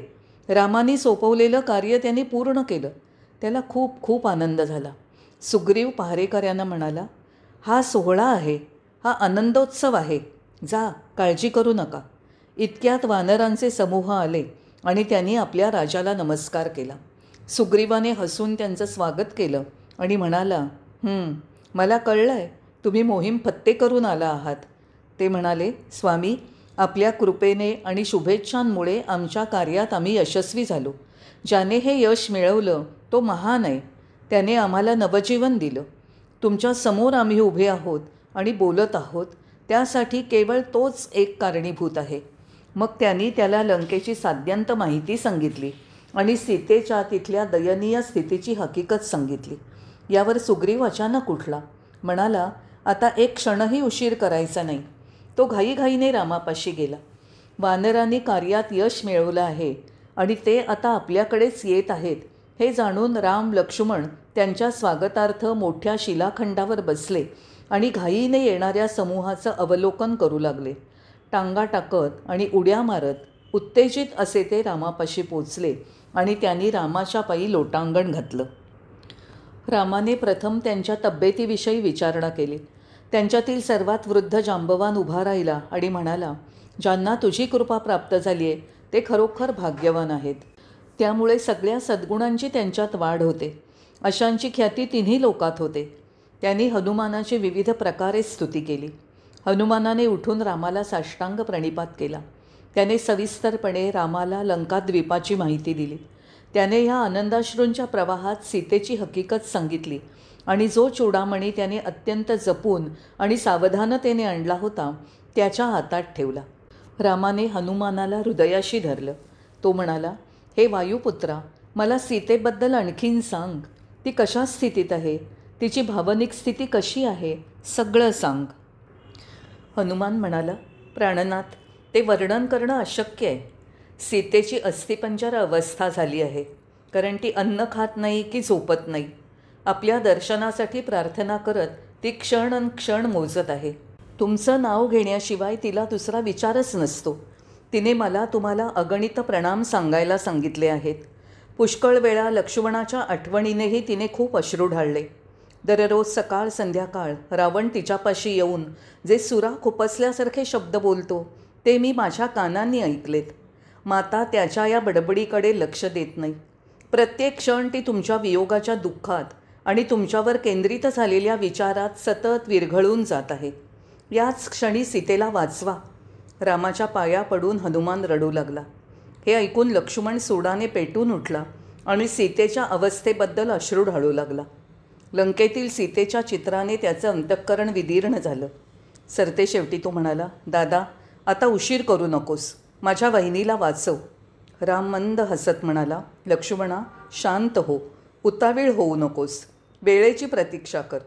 रामाने सोपवलेलं कार्य त्यांनी पूर्ण केलं. त्याला खूप खूप आनंद झाला. सुग्रीव पहारेकऱ्यांना म्हणाला, हा सोहळा आहे, हा आनंदोत्सव आहे. जा, काळजी करू नका. इतक्यात वानरांचे समूह आले आणि त्यांनी आपल्या राजाला नमस्कार केला. सुग्रीवाने हसून त्यांचं स्वागत केलं आणि म्हणाला, मला कळलंय तुम्ही मोहीम फत्ते करून आला आहात. ते म्हणाले, स्वामी, आपल्या कृपेने आणि शुभेच्छांमुळे आमच्या कार्यात आम्ही यशस्वी झालो. ज्याने हे यश मिळवलं तो महान आहे. त्याने आम्हाला नवजीवन दिलं. तुमच्या समोर आम्ही उभे आहोत आणि बोलत आहोत त्यासाठी केवळ तोच एक कारणीभूत आहे. मग त्यांनी त्याला लंकेची साद्यंत माहिती सांगितली आणि सीतेच्या तिथल्या दयनीय स्थितीची हकीकत सांगितली. यावर सुग्रीव अचानक उठला. म्हणाला, आता एक क्षणही उशीर करायचा नाही. तो घाईघाईने रामापाशी गेला. वानरांनी कार्यात यश मिळवलं आहे आणि ते आता आपल्याकडेच येत आहेत हे जाणून राम लक्ष्मण त्यांच्या स्वागतार्थ मोठ्या शिलाखंडावर बसले आणि घाईने येणाऱ्या समूहाचं अवलोकन करू लागले. टांगा टाकत आणि उड्या मारत उत्तेजित असे ते रामापाशी पोचले आणि त्यांनी रामाच्या पायी लोटांगण घातलं. रामाने प्रथम त्यांच्या तब्येतीविषयी विचारणा केली. त्यांच्यातील सर्वात वृद्ध जांबवान उभा राहिला आणि म्हणाला, ज्यांना तुझी कृपा प्राप्त झाली आहे ते खरोखर भाग्यवान आहेत. त्यामुळे सगळ्या सद्गुणांची त्यांच्यात वाढ होते. अशांची ख्याती तिन्ही लोकात होते. त्यांनी हनुमानाची विविध प्रकारे स्तुती केली. हनुमानाने उठून रामाला साष्टांग प्रणिपात केला. त्याने सविस्तरपणे रामाला लंकाद्वीपाची माहिती दिली. त्याने ह्या आनंदाश्रूंच्या प्रवाहात सीतेची हकीकत सांगितली आणि जो चूडामणी त्याने अत्यंत जपून आणि सावधानतेने आणला होता त्याच्या हातात ठेवला. रामाने हनुमानाला हृदयाशी धरलं. तो म्हणाला, हे वायुपुत्रा, मला सीतेबद्दल आणखीन सांग. ती कशा स्थितीत आहे, तिची भावनिक स्थिती कशी आहे, सगळं सांग. हनुमान म्हणाला, प्राणनाथ, ते वर्णन करणं अशक्य आहे. सीतेची अस्थिपंजर अवस्था झाली आहे. कारण ती अन्न खात नाही की झोपत नाही. आपल्या दर्शनासाठी प्रार्थना करत ती क्षण मोजत आहे. तुमचं नाव घेण्याशिवाय तिला दुसरा विचारच नसतो. तिने मला तुम्हाला अगणित प्रणाम सांगायला सांगितले आहेत. पुष्कळ वेळा लक्ष्मणाच्या आठवणीनेही तिने खूप अश्रू ढाळले. दररोज सकाळ संध्याकाळ रावण तिच्यापाशी येऊन जे सुरा खुपसल्यासारखे शब्द बोलतो ते मी माझ्या कानांनी ऐकलेत. माता त्याच्या या बडबडीकडे लक्ष देत नाही. प्रत्येक क्षण ती तुमच्या वियोगाच्या दुःखात आणि तुमच्यावर केंद्रित झालेल्या विचारात सतत विरघळून जात आहे. याच क्षणी सीतेला वाचवा. रामाच्या पाया पडून हनुमान रडू लागला. हे ऐकून लक्ष्मण सुडाने पेटून उठला आणि सीतेच्या अवस्थेबद्दल अश्रू ढाळू लागला. लंकेतील सीतेच्या चित्राने त्याचं अंतःकरण विदीर्ण झालं. सरते शेवटी तो म्हणाला, दादा, आता उशीर करू नकोस. माझ्या वहिनीला वाचव. राम मंद हसत म्हणाला, लक्ष्मणा, शांत हो, उतावीळ होऊ नकोस, वेळेची प्रतीक्षा कर.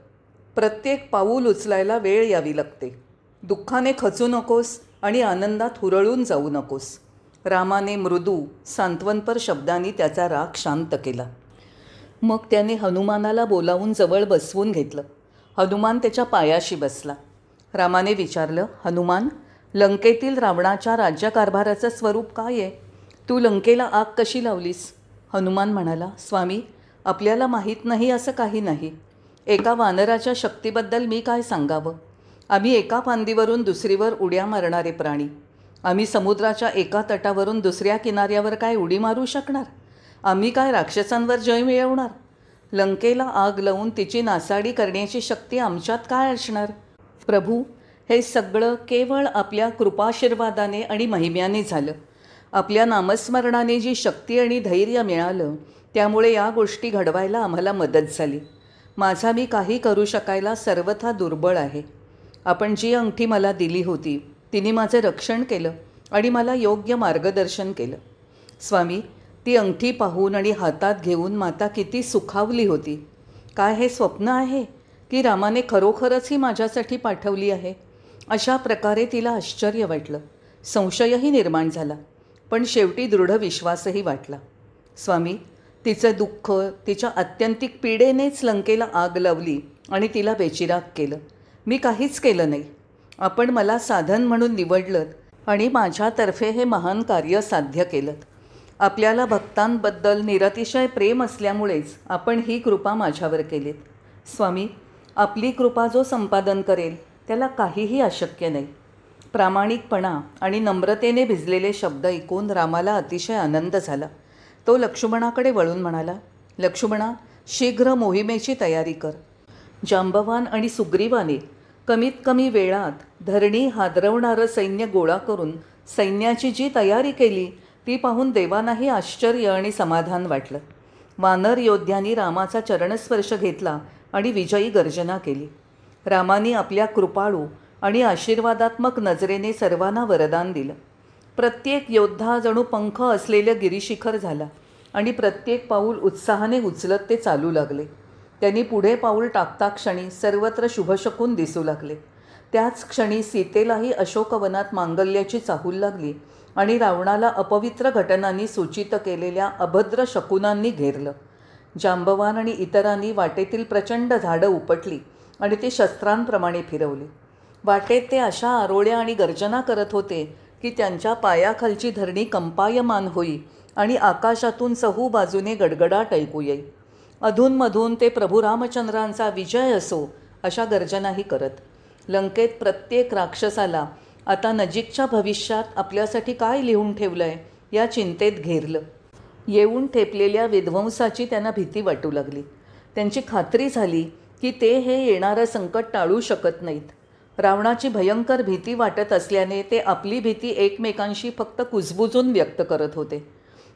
प्रत्येक पाऊल उचलायला वेळ यावी लागते. दुःखाने खचू नकोस आणि आनंदात हुरळून जाऊ नकोस. रामाने मृदू सांत्वनपर शब्दांनी त्याचा राग शांत केला. मग त्याने हनुमानाला बोलावून जवळ बसवून घेतलं. हनुमान त्याच्या पायाशी बसला. रामाने विचारलं, हनुमान, लंकेतील रावणाच्या राज्यकारभाराचं स्वरूप काय आहे? तू लंकेला आग कशी लावलीस? हनुमान म्हणाला, स्वामी, आपल्याला माहीत नाही असं काही नाही. एका वानराच्या शक्तीबद्दल मी काय सांगावं? आम्ही एका फांदीवरून दुसरीवर उड्या मारणारे प्राणी. आम्ही समुद्राच्या एका तटावरून दुसऱ्या किनाऱ्यावर काय उडी मारू शकणार? आम्ही काय राक्षसांवर जय मिळवणार? लंकेला आग लावून तिची नासाडी करण्याची शक्ती आमच्यात काय असणार? प्रभू, हे सगळं केवळ आपल्या कृपाशीर्वादाने आणि महिम्याने झालं. आपल्या नामस्मरणाने जी शक्ती आणि धैर्य मिळालं, त्यामुळे या गोष्टी घडवायला आम्हाला मदत झाली. माझा मी काही करू शकायला सर्वथा दुर्बळ आहे. आपण जी अंगठी मला दिली होती तिने माझं रक्षण केलं आणि मला योग्य मार्गदर्शन केलं. स्वामी, ती अंगठी पाहून आणि हातात घेऊन माता किती सुखावली होती. काय हे स्वप्न आहे की रामाने खरोखरच ही माझ्यासाठी पाठवली आहे? अशा प्रकारे तिला आश्चर्य वाटलं, संशयही निर्माण झाला, पण शेवटी दृढ विश्वासही वाटला. स्वामी, तिचं दुःख, तिच्या आत्यंतिक पीडेनेच लंकेला आग लावली आणि तिला बेचिराग केलं. मी काहीच केलं नाही. आपण मला साधन म्हणून निवडलं आणि माझ्यातर्फे हे महान कार्य साध्य केलं. आपल्याला भक्तांबद्दल निरतिशय प्रेम असल्यामुळेच आपण ही कृपा माझ्यावर केलीत. स्वामी, आपली कृपा जो संपादन करेल त्याला काहीही अशक्य नाही. प्रामाणिकपणा आणि नम्रतेने भिजलेले शब्द ऐकून रामाला अतिशय आनंद झाला. तो लक्ष्मणाकडे वळून म्हणाला, लक्ष्मणा, शीघ्र मोहिमेची तयारी कर. जांबवान आणि सुग्रीवाने कमीत कमी वेळात धरणी हादरवणारं सैन्य गोळा करून सैन्याची जी तयारी केली ती पाहून देवांनाही आश्चर्य आणि समाधान वाटलं. वानर योद्ध्यांनी रामाचा चरणस्पर्श घेतला आणि विजयी गर्जना केली. रामाने आपल्या कृपाळू आणि आशीर्वादात्मक नजरेने सर्वांना वरदान दिलं. प्रत्येक योद्धा जणू पंख असलेलं गिरीशिखर झाला आणि प्रत्येक पाऊल उत्साहाने उचलत ते चालू लागले. त्यांनी पुढे पाऊल टाकता क्षणी सर्वत्र शुभशकून दिसू लागले. त्याच क्षणी सीतेलाही अशोकवनात मांगल्याची चाहूल लागली आणि रावणाला अपवित्र घटनांनी सूचित केलेल्या अभद्र शकुनांनी घेरलं. जांबवान आणि इतरांनी वाटेतील प्रचंड झाडं उपटली आणि ती शस्त्रांप्रमाणे फिरवली. वाटेत ते अशा आरोळ्या आणि गर्जना करत होते की त्यांच्या पायाखालची धरणी कंपायमान होई आणि आकाशातून चहू बाजूने गडगडाट ऐकू येई. अधूनमधून ते प्रभू रामचंद्रांचा विजय असो अशा गर्जनाही करत. लंकेत प्रत्येक राक्षसाला आता नजीकच्या भविष्यात आपल्यासाठी काय लिहून ठेवलं आहे या चिंतेत घेरलं. येऊन ठेपलेल्या विध्वंसाची त्यांना भीती वाटू लागली. त्यांची खात्री झाली की ते हे येणारं संकट टाळू शकत नाहीत. रावणाची भयंकर भीती वाटत असल्याने ते आपली भीती एकमेकांशी फक्त कुजबुजून व्यक्त करत होते.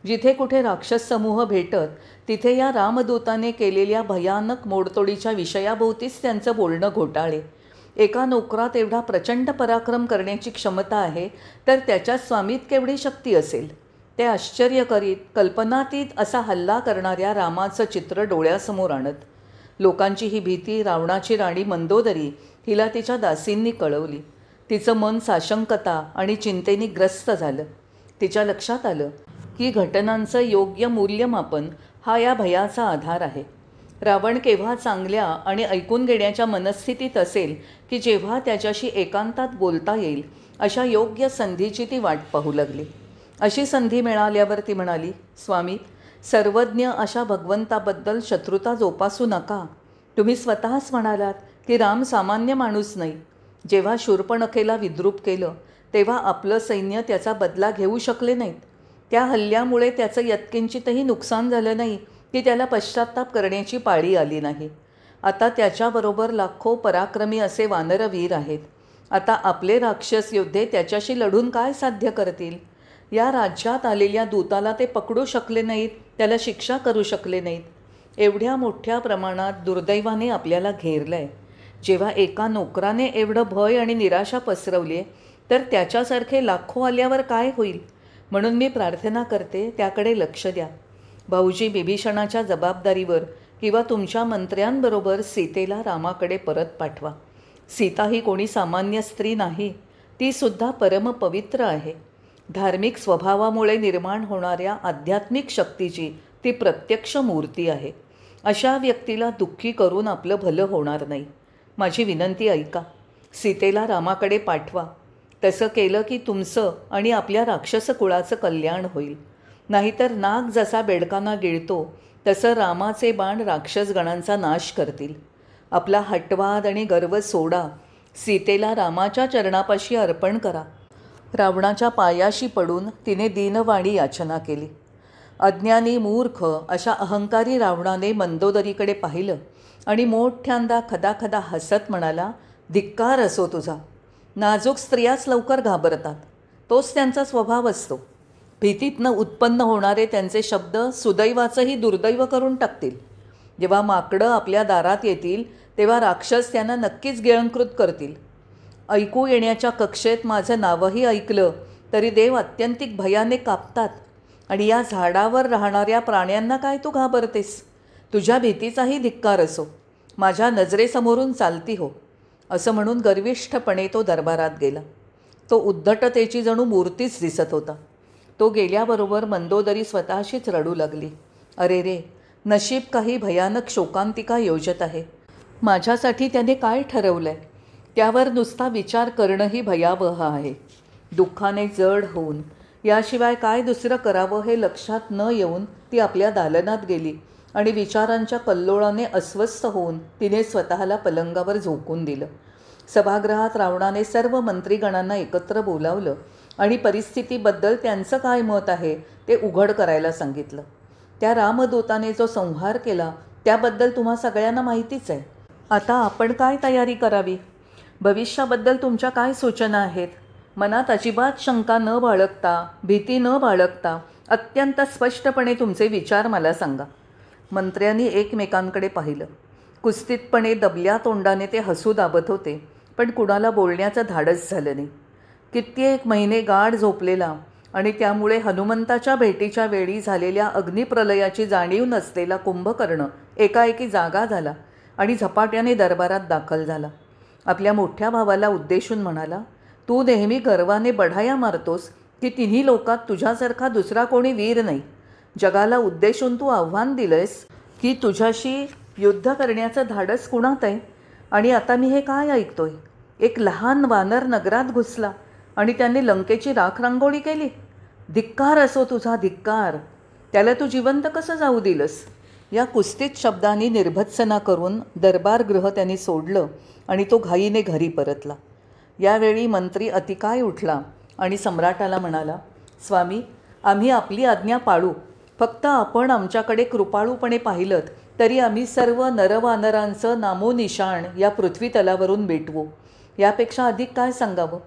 जिथे कुठे राक्षस समूह भेटत तिथे या रामदूताने केलेल्या भयानक मोडतोडीच्या विषयाभोवतीच त्यांचं बोलणं घोटाळे. एका नोकरात एवढा प्रचंड पराक्रम करण्याची क्षमता आहे तर त्याच्या स्वामीत केवढी शक्ती असेल? ते आश्चर्य करीत कल्पनातीत असा हल्ला करणाऱ्या रामाचं चित्र डोळ्यासमोर आणत. लोकांची ही भीती रावणाची राणी मंदोदरी हिला तिच्या दासींनी कळवली. तिचं मन साशंकता आणि चिंतेने ग्रस्त झालं. तिच्या लक्षात आलं की घटनांचं योग्य मूल्यमापन हा या भयाचा आधार आहे. रावण केव्हा चांगल्या आणि ऐकून घेण्याच्या मनस्थितीत असेल की जेव्हा त्याच्याशी एकांतात बोलता येईल अशा योग्य संधीची ती वाट पाहू लागली. अशी संधी मिळाल्यावर ती म्हणाली, स्वामी, सर्वज्ञ अशा भगवंताबद्दल शत्रुता जोपासू नका. तुम्ही स्वतःच म्हणालात की राम सामान्य माणूस नाही. जेव्हा शूर्पणखेला विद्रूप केलं तेव्हा आपलं सैन्य त्याचा बदला घेऊ शकले नाहीत. त्या हल्ल्यामुळे त्याचं यत्किंचितही नुकसान झालं नाही की त्याला पश्चात्ताप करण्याची पाळी आली नाही. आता त्याच्याबरोबर लाखो पराक्रमी असे वानरवीर आहेत. आता आपले राक्षस योद्धे त्याच्याशी लढून काय साध्य करतील? या राज्यात आलेल्या दूताला ते पकडू शकले नाहीत, त्याला शिक्षा करू शकले नाहीत. एवढ्या मोठ्या प्रमाणात दुर्दैवाने आपल्याला घेरलं आहे. जेव्हा एका नोकराने एवढं भय आणि निराशा पसरवली आहे तर त्याच्यासारखे लाखो आल्यावर काय होईल? म्हणून मी प्रार्थना करते त्याकडे लक्ष द्या. भाऊजी बिभीषणाच्या जबाबदारीवर किंवा तुमच्या मंत्र्यांबरोबर सीतेला रामाकडे परत पाठवा. सीता ही कोणी सामान्य स्त्री नाही, ती सुद्धा परमपवित्र आहे. धार्मिक स्वभावामुळे निर्माण होणाऱ्या आध्यात्मिक शक्तीची ती प्रत्यक्ष मूर्ती आहे. अशा व्यक्तीला दुःखी करून आपलं भलं होणार नाही. माझी विनंती ऐका, सीतेला रामाकडे पाठवा. तसं केलं की तुमचं आणि आपल्या राक्षस कुळाचं कल्याण होईल. नाहीतर नाग जसा बेडकांना गिळतो तसं रामाचे बाण राक्षसगणांचा नाश करतील. आपला हटवाद आणि गर्व सोडा. सीतेला रामाच्या चरणापाशी अर्पण करा. रावणाच्या पायाशी पडून तिने दीनवाणी याचना केली. अज्ञानी मूर्ख अशा अहंकारी रावणाने मंदोदरीकडे पाहिलं आणि मोठ्यांदा खदाखदा हसत म्हणाला, धिक्कार असो तुझा. नाजूक स्त्रियाच लवकर घाबरतात, तोच त्यांचा स्वभाव असतो. भीतीतनं उत्पन्न होणारे त्यांचे शब्द सुदैवाचंही दुर्दैव करून टाकतील. जेव्हा माकडं आपल्या दारात येतील तेव्हा राक्षस त्यांना नक्कीच गिळंकृत करतील. ऐकू येण्याच्या कक्षेत माझं नावही ऐकलं तरी देव अत्यंतिक भयाने कापतात. आणि या झाडावर राहणाऱ्या प्राण्यांना काय तू घाबरतेस? तुझ्या भीतीचाही धिक्कार असो. माझ्या नजरेसमोरून चालती हो. असं म्हणून गर्विष्ठपणे तो दरबारात गेला. तो उद्धटतेची जणू मूर्तीच दिसत होता. तो गेल्याबरोबर मंदोदरी स्वतःशीच रडू लागली. अरे रे, नशीब काही भयानक शोकांतिका योजत आहे. माझ्यासाठी त्याने काय ठरवलं आहे त्यावर नुसता विचार करणंही भयावह आहे. दुःखाने जड होऊन याशिवाय काय दुसरं करावं हे लक्षात न येऊन ती आपल्या दालनात गेली आणि विचारांच्या कल्लोळाने अस्वस्थ होऊन तिने स्वतःला पलंगावर झोकून दिलं. सभागृहात रावणाने सर्व मंत्रीगणांना एकत्र बोलावलं आणि परिस्थितीबद्दल त्यांचं काय मत आहे ते उघड करायला सांगितलं. त्या रामदूताने जो संहार केला त्याबद्दल तुम्हा सगळ्यांना माहितीच आहे. आता आपण काय तयारी करावी? भविष्याबद्दल तुमच्या काय सूचना आहेत? मनात अजिबात शंका न बाळगता, भीती न बाळगता अत्यंत स्पष्टपणे तुमचे विचार मला सांगा. मंत्र्यांनी एकमेकांकडे पाहिलं. कुस्तीतपणे दबल्या तोंडाने ते हसू दाबत होते, पण कुणाला बोलण्याचं धाडस झालं नाही. कित्येक महिने गाढ झोपलेला आणि त्यामुळे हनुमंताच्या भेटीच्या वेळी झालेल्या अग्निप्रलयाची जाणीव नसलेला कुंभकर्ण एकाएकी जागा झाला आणि झपाट्याने दरबारात दाखल झाला. आपल्या मोठ्या भावाला उद्देशून म्हणाला, तू नेहमी गर्वाने बढाया मारतोस की तिन्ही लोकात तुझ्यासारखा दुसरा कोणी वीर नाही. जगाला उद्देशून तू आव्हान दिलंयस की तुझ्याशी युद्ध करण्याचं धाडस कुणात आहे? आणि आता मी हे काय ऐकतोय? एक लहान वानर नगरात घुसला आणि त्याने लंकेची राखरांगोळी केली. धिक्कार असो तुझा, धिक्कार. त्याला तू जिवंत कसं जाऊ दिलंस? या कुस्तीत शब्दांनी निर्भत्सना करून दरबारगृह त्यांनी सोडलं आणि तो घाईने घरी परतला. यावेळी मंत्री अतिकाय उठला आणि सम्राटाला म्हणाला, स्वामी, आम्ही आपली आज्ञा पाळू. फक्त आपण आमच्याकडे कृपाळूपणे पाहिलं तरी आम्ही सर्व नरवानरांचं नामोनिशाण या पृथ्वीतलावरून मिटवू. यापेक्षा अधिक काय सांगावं?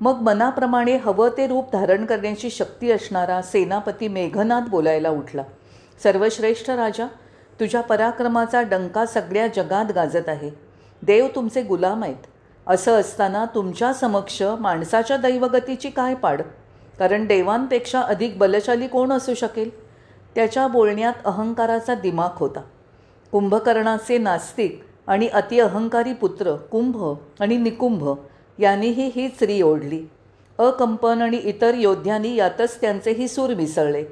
मग मनाप्रमाणे हवं ते रूप धारण करण्याची शक्ती असणारा सेनापती मेघनाद बोलायला उठला. सर्वश्रेष्ठ राजा, तुझ्या पराक्रमाचा डंका सगळ्या जगात गाजत आहे. देव तुमचे गुलाम आहेत. असं असताना तुमच्या समक्ष माणसाच्या दैवगतीची काय पाड? कारण देवांपेक्षा अधिक बलशाली कोण असू शकेल? त्याच्या बोलण्यात अहंकाराचा दिमाख होता. कुंभकर्णाचे नास्तिक आणि अतिअहंकारी पुत्र कुंभ आणि निकुंभ यांनीही ही स्त्री ओढली. अकंपन आणि इतर योद्ध्यांनी यातच त्यांचेही सूर मिसळले.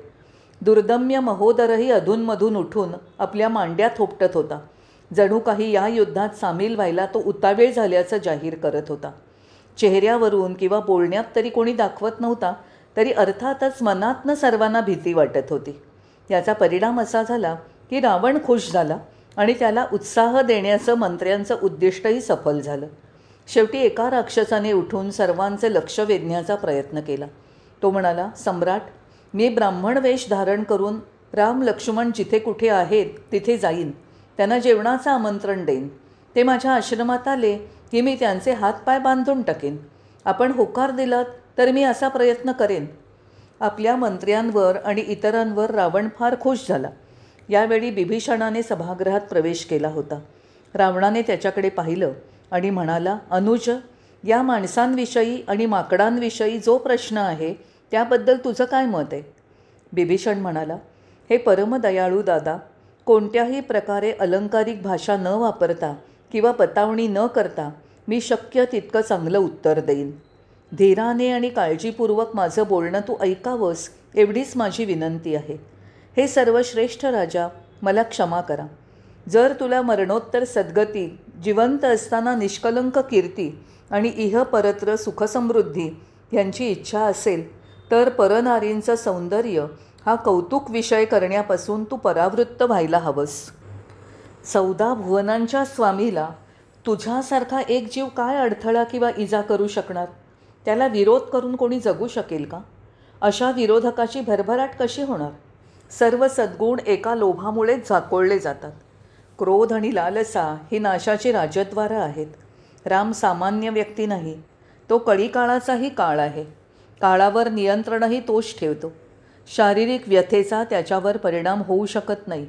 दुर्दम्य महोदरही अधूनमधून उठून आपल्या मांड्या थोपटत होता. जणू काही या युद्धात सामील व्हायला तो उतावेळ झाल्याचं जाहीर करत होता. चेहऱ्यावरून किंवा बोलण्यात तरी कोणी दाखवत नव्हता, तरी अर्थातच मनातनं सर्वांना भीती वाटत होती. याचा परिणाम असा झाला की रावण खुश झाला आणि त्याला उत्साह देण्याचं मंत्र्यांचं उद्दिष्टही सफल झालं. शेवटी एका राक्षसाने उठून सर्वांचं लक्ष वेधण्याचा प्रयत्न केला. तो म्हणाला, सम्राट, मी ब्राह्मण वेश धारण करून राम लक्ष्मण जिथे कुठे आहेत तिथे जाईन. त्यांना जेवणाचं आमंत्रण देईन. ते माझ्या आश्रमात आले की मी त्यांचे हातपाय बांधून टाकेन. आपण होकार दिलात तर मी असा प्रयत्न करेन. आपल्या मंत्र्यांवर आणि इतरांवर रावण फार खुश झाला. यावेळी बिभीषणाने सभागृहात प्रवेश केला होता. रावणाने त्याच्याकडे पाहिलं आणि म्हणाला, अनुज, या माणसांविषयी आणि माकडांविषयी जो प्रश्न आहे त्याबद्दल तुझं काय मत आहे? बिभीषण म्हणाला, हे परमदयाळू दादा, कोणत्याही प्रकारे अलंकारिक भाषा न वापरता किंवा बतावणी न करता मी शक्य तितकं चांगलं उत्तर देईन. धीराने आणि काळजीपूर्वक माझं बोलणं तू ऐकावंस एवढीच माझी विनंती आहे. हे सर्वश्रेष्ठ राजा, मला क्षमा करा. जर तुला मरणोत्तर सद्गती, जिवंत असताना निष्कलंक कीर्ती आणि इह परत्र सुखसमृद्धी ह्यांची इच्छा असेल तर परनारींचं सौंदर्य हा कौतुक विषय करण्यापासून तू परावृत्त व्हायला हवंस. 14 भुवनांच्या स्वामीला तुझ्यासारखा एक जीव काय अडथळा किंवा इजा करू शकणार? त्याला विरोध करून कोणी जगू शकेल का? अशा विरोधकाची भरभराट कशी होणार? सर्व सद्गुण एका लोभामुळेच झाकोळले जातात. क्रोध आणि लालसा ही नाशाची राजद्वारं आहेत. राम सामान्य व्यक्ती नाही, तो कळीकाळाचाही काळ आहे. काळावर नियंत्रणही तोच ठेवतो. शारीरिक व्यथेचा त्याच्यावर परिणाम होऊ शकत नाही.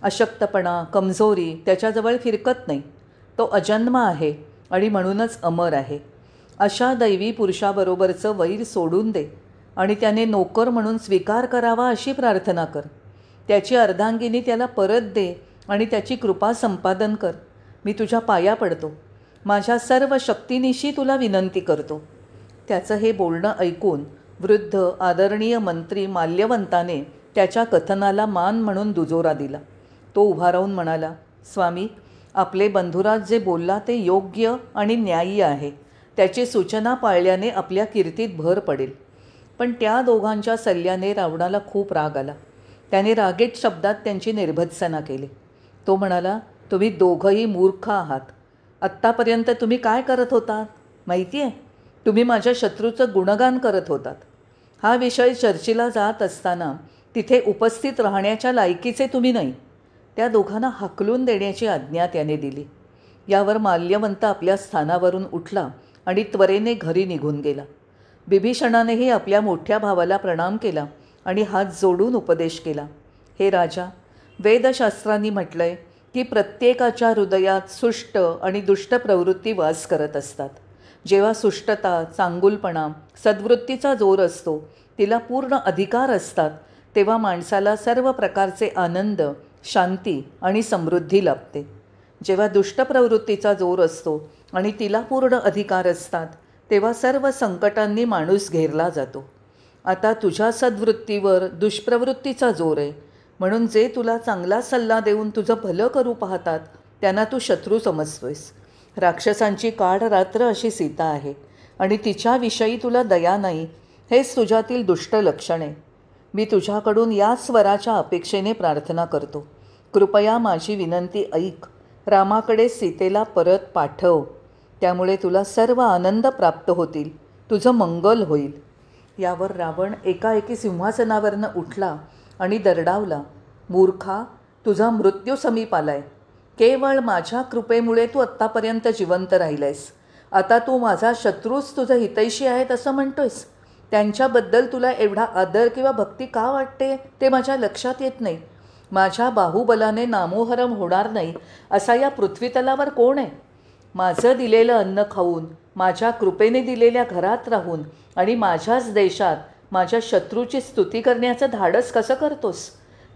अशक्तपणा, कमजोरी त्याच्याजवळ फिरकत नाही. तो अजन्म आहे आणि म्हणूनच अमर आहे. अशा दैवी पुरुषाबरोबरचं वैर सोडून दे आणि त्याने नोकर म्हणून स्वीकार करावा अशी प्रार्थना कर. त्याची अर्धांगिनी त्याला परत दे आणि त्याची कृपा संपादन कर. मी तुझ्या पाया पडतो. माझ्या सर्व शक्तीनिशी तुला विनंती करतो. त्याचं हे बोलणं ऐकून वृद्ध आदरणीय मंत्री माल्यवंताने त्याच्या कथनाला मान म्हणून दुजोरा दिला. तो उभा राहून म्हणाला, स्वामी, आपले बंधुराज जे बोलला ते योग्य आणि न्याय्य आहे. त्याची सूचना पाळल्याने आपल्या कीर्तीत भर पडेल. पण त्या दोघांच्या सल्ल्याने रावणाला खूप राग आला. त्याने रागेट शब्दात त्यांची निर्भत्सना केली. तो म्हणाला, तुम्ही दोघंही मूर्ख आहात. आत्तापर्यंत तुम्ही काय करत होतात माहिती आहे? तुम्ही माझ्या शत्रूचं गुणगान करत होतात. हा विषय चर्चेला जात असताना तिथे उपस्थित राहण्याच्या लायकीचे तुम्ही नाही. त्या दोघांना हाकलून देण्याची आज्ञा त्याने दिली. यावर माल्यवंत आपल्या स्थानावरून उठला आणि त्वरेने घरी निघून गेला. बिभीषणानेही आपल्या मोठ्या भावाला प्रणाम केला आणि हात जोडून उपदेश केला. हे राजा, वेदशास्त्रांनी म्हटलंय की प्रत्येकाच्या हृदयात सुष्ट आणि दुष्ट प्रवृत्ती वास करत असतात. जेव्हा सुष्टता, चांगुलपणा, सद्वृत्तीचा जोर असतो, तिला पूर्ण अधिकार असतात, तेव्हा माणसाला सर्व प्रकारचे आनंद, शांती आणि समृद्धी लाभते. जेव्हा दुष्ट प्रवृत्तीचा जोर असतो आणि तिला पूर्ण अधिकार असतात, तेव्हा सर्व संकटांनी माणूस घेरला जातो. आता तुझ्या सद्वृत्तीवर दुष्प्रवृत्तीचा जोर आहे, म्हणून जे तुला चांगला सल्ला देऊन तुझं भलं करू पाहतात त्यांना तू शत्रू समजतोयस. राक्षसांची काळ रात्र अशी सीता आहे आणि तिच्याविषयी तुला दया नाही, हेच तुझ्यातील दुष्ट लक्षण आहे. मी तुझ्याकडून या स्वराच्या अपेक्षेने प्रार्थना करतो. कृपया माझी विनंती ऐक. रामाकडे सीतेला परत पाठव. त्यामुळे तुला सर्व आनंद प्राप्त होतील. तुझं मंगल होईल. यावर रावण एकाएकी सिंहासनावरनं उठला आणि दरडावला, मूर्खा, तुझा मृत्यू समीप आलाय. केवळ माझ्या कृपेमुळे तू आत्तापर्यंत जिवंत राहिलायस. आता तू माझा शत्रूच तुझं हितैषी आहेत असं म्हणतोयस. त्यांच्याबद्दल तुला एवढा आदर किंवा भक्ती का वाटते ते माझ्या लक्षात येत नाही. माझ्या बाहुबलाने नामोहरम होणार नाही असा या पृथ्वीतलावर कोण आहे? माझं दिलेलं अन्न खाऊन, माझ्या कृपेने दिलेल्या घरात राहून आणि माझ्याच देशात माझ्या शत्रूची स्तुती करण्याचं धाडस कसं करतोस?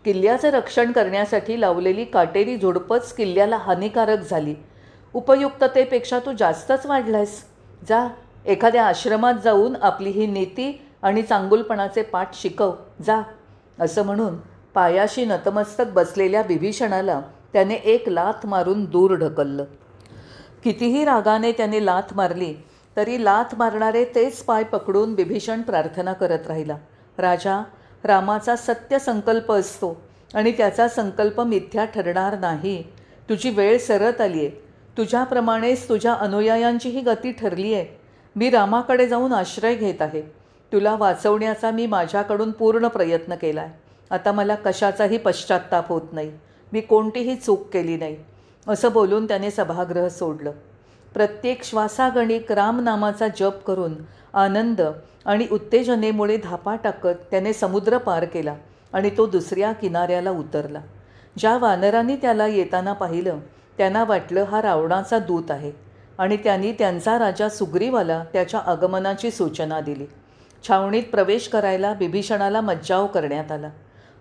किल्ल्याचं रक्षण करण्यासाठी लावलेली काटेरी झुडपच किल्ल्याला हानिकारक झाली. उपयुक्ततेपेक्षा तू जास्तच वाढलायस. जा, एखाद्या आश्रमात जाऊन आपली ही नीती आणि चांगुलपणाचे पाठ शिकव. जा. असं म्हणून पायाशी नतमस्तक बसलेल्या बिभीषणाला त्याने एक लाथ मारून दूर ढकललं. कितीही रागाने त्याने लाथ मारली तरी लाथ मारणारे तेच पाय पकडून बिभीषण प्रार्थना करत राहिला. राजा, रामाचा सत्य संकल्प असतो आणि त्याचा संकल्प मिथ्या ठरणार नाही. तुझी वेळ सरत आली आहे. तुझ्याप्रमाणेच तुझ्या अनुयायांचीही गती ठरली आहे. मी रामाकडे जाऊन आश्रय घेत आहे. तुला वाचवण्याचा मी माझ्याकडून पूर्ण प्रयत्न केला आहे. आता मला कशाचाही पश्चात्ताप होत नाही. मी कोणतीही चूक केली नाही. असं बोलून त्याने सभागृह सोडलं. प्रत्येक श्वासागणिक रामनामाचा जप करून आनंद आणि उत्तेजनेमुळे धापा टाकत त्याने समुद्र पार केला आणि तो दुसऱ्या किनाऱ्याला उतरला. ज्या वानरांनी त्याला येताना पाहिलं त्यांना वाटलं हा रावणाचा दूत आहे आणि त्यांनी त्यांचा राजा सुग्रीवाला त्याच्या आगमनाची सूचना दिली. छावणीत प्रवेश करायला बिभीषणाला मज्जाव करण्यात आला.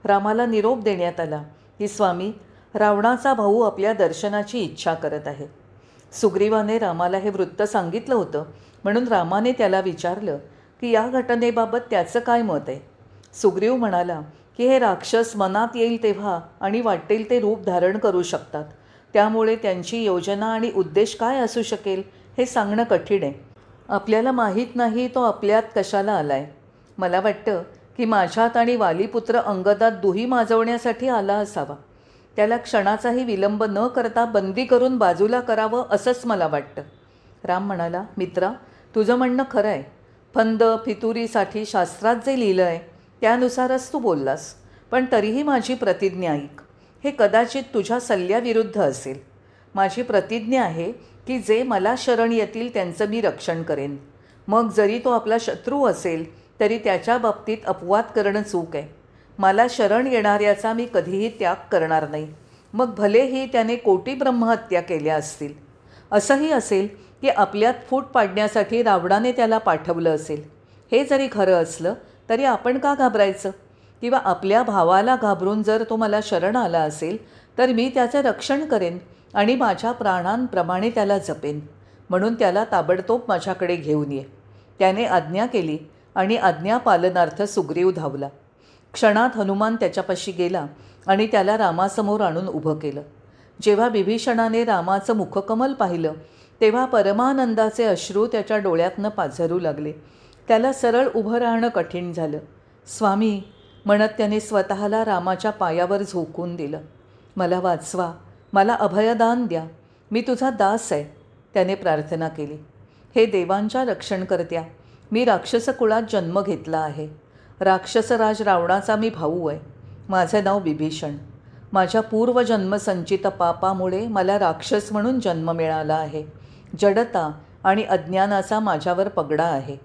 रामाला निरोप देण्यात आला की स्वामी, रावणाचा भाऊ आपल्या दर्शनाची इच्छा करत आहे. सुग्रीवाने रामाला हे वृत्त सांगितलं होतं, म्हणून रामाने त्याला विचारलं की या घटनेबाबत त्याचं काय मत आहे. सुग्रीव म्हणाला की हे राक्षस मनात येईल तेव्हा आणि वाटेल ते रूप धारण करू शकतात. त्यामुळे त्यांची योजना आणि उद्देश काय असू शकेल हे सांगणं कठीण आहे. आपल्याला माहीत नाही तो आपल्यात कशाला आलाय. मला वाटतं की माझ्यात आणि वालीपुत्र अंगदात दुही माजवण्यासाठी आला असावा. त्याला क्षणाचाही विलंब न करता बंदी करून बाजूला करावं असंच मला वाटतं. राम म्हणाला, मित्रा, तुझं म्हणणं खरं आहे. फंद फितुरीसाठी शास्त्रात जे लिहिलं आहे त्यानुसारच तू बोललास. पण तरीही माझी प्रतिज्ञा ऐक. हे कदाचित तुझ्या सल्ल्याविरुद्ध असेल. माझी प्रतिज्ञा आहे की जे मला शरण येतील त्यांचं मी रक्षण करेन. मग जरी तो आपला शत्रू असेल तरी त्याच्या बाबतीत अपवाद करणं चूक आहे. मला शरण येणाऱ्याचा मी कधीही त्याग करणार नाही, मग भलेही त्याने कोटी ब्रह्महत्या केल्या असतील. असंही असेल की आपल्यात फूट पाडण्यासाठी रावणाने त्याला पाठवलं असेल. हे जरी खरं असलं तरी आपण का घाबरायचं? किंवा आपल्या भावाला घाबरून जर तो मला शरण आला असेल तर मी त्याचं रक्षण करेन आणि माझ्या प्राणांप्रमाणे त्याला जपेन. म्हणून त्याला ताबडतोब माझ्याकडे घेऊन ये. त्याने आज्ञा केली आणि आज्ञापालनार्थ सुग्रीव धावला. क्षणात हनुमान त्याच्यापाशी गेला आणि त्याला रामासमोर आणून उभं केलं. जेव्हा बिभीषणाने रामाचं मुखकमल पाहिलं तेव्हा परमानंदाचे अश्रू त्याच्या डोळ्यातनं पाझरू लागले. त्याला सरळ उभं राहणं कठीण झालं. स्वामी म्हणत त्याने स्वतःला रामाच्या पायावर झोकून दिलं. मला वाचवा, मला अभयदान द्या, मी तुझा दास आहे, त्याने प्रार्थना केली. हे देवांच्या रक्षणकर्त्या, मी राक्षसकुळात जन्म घेतला आहे. राक्षसराज रावणाचा मी भाऊ आहे. माझे नाव बिभीषण. माझ्या पूर्वजन्मसंचित पापामुळे मला राक्षस म्हणून जन्म मिळाला आहे. जडता आणि अज्ञानाचा माझ्यावर पगडा आहे.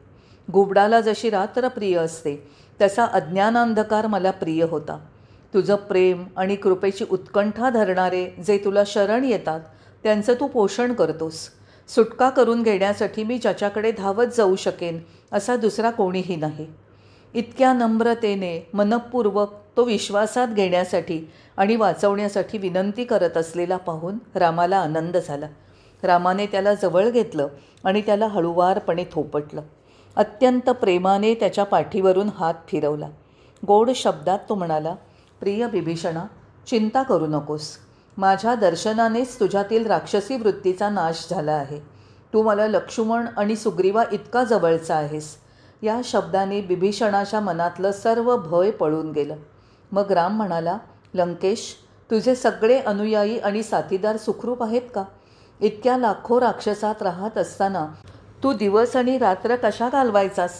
गुबडाला जशी रात्र प्रिय असते तसा अज्ञानांधकार मला प्रिय होता. तुझं प्रेम आणि कृपेची उत्कंठा धरणारे जे तुला शरण येतात त्यांचं तू पोषण करतोस. सुटका करून घेण्यासाठी मी ज्याच्याकडे धावत जाऊ शकेन असा दुसरा कोणीही नाही. इतक्या नम्रतेने मनपूर्वक तो विश्वासात घेण्यासाठी आणि वाचवण्यासाठी विनंती करत असलेला पाहून रामाला आनंद झाला. रामाने त्याला जवळ घेतलं आणि त्याला हळुवारपणे थोपटलं. अत्यंत प्रेमाने त्याच्या पाठीवरून हात फिरवला. गोड शब्दात तो म्हणाला, प्रिय बिभीषणा, चिंता करू नकोस. माझ्या दर्शनानेच तुझ्यातील राक्षसी वृत्तीचा नाश झाला आहे. तू मला लक्ष्मण आणि सुग्रीवा इतका जवळचा आहेस. या शब्दाने बिभीषणाच्या मनातलं सर्व भय पळून गेलं. मग राम म्हणाला, लंकेश, तुझे सगळे अनुयायी आणि साथीदार सुखरूप आहेत का? इतक्या लाखो राक्षसात राहत असताना तू दिवस आणि रात्र कशा घालवायचास?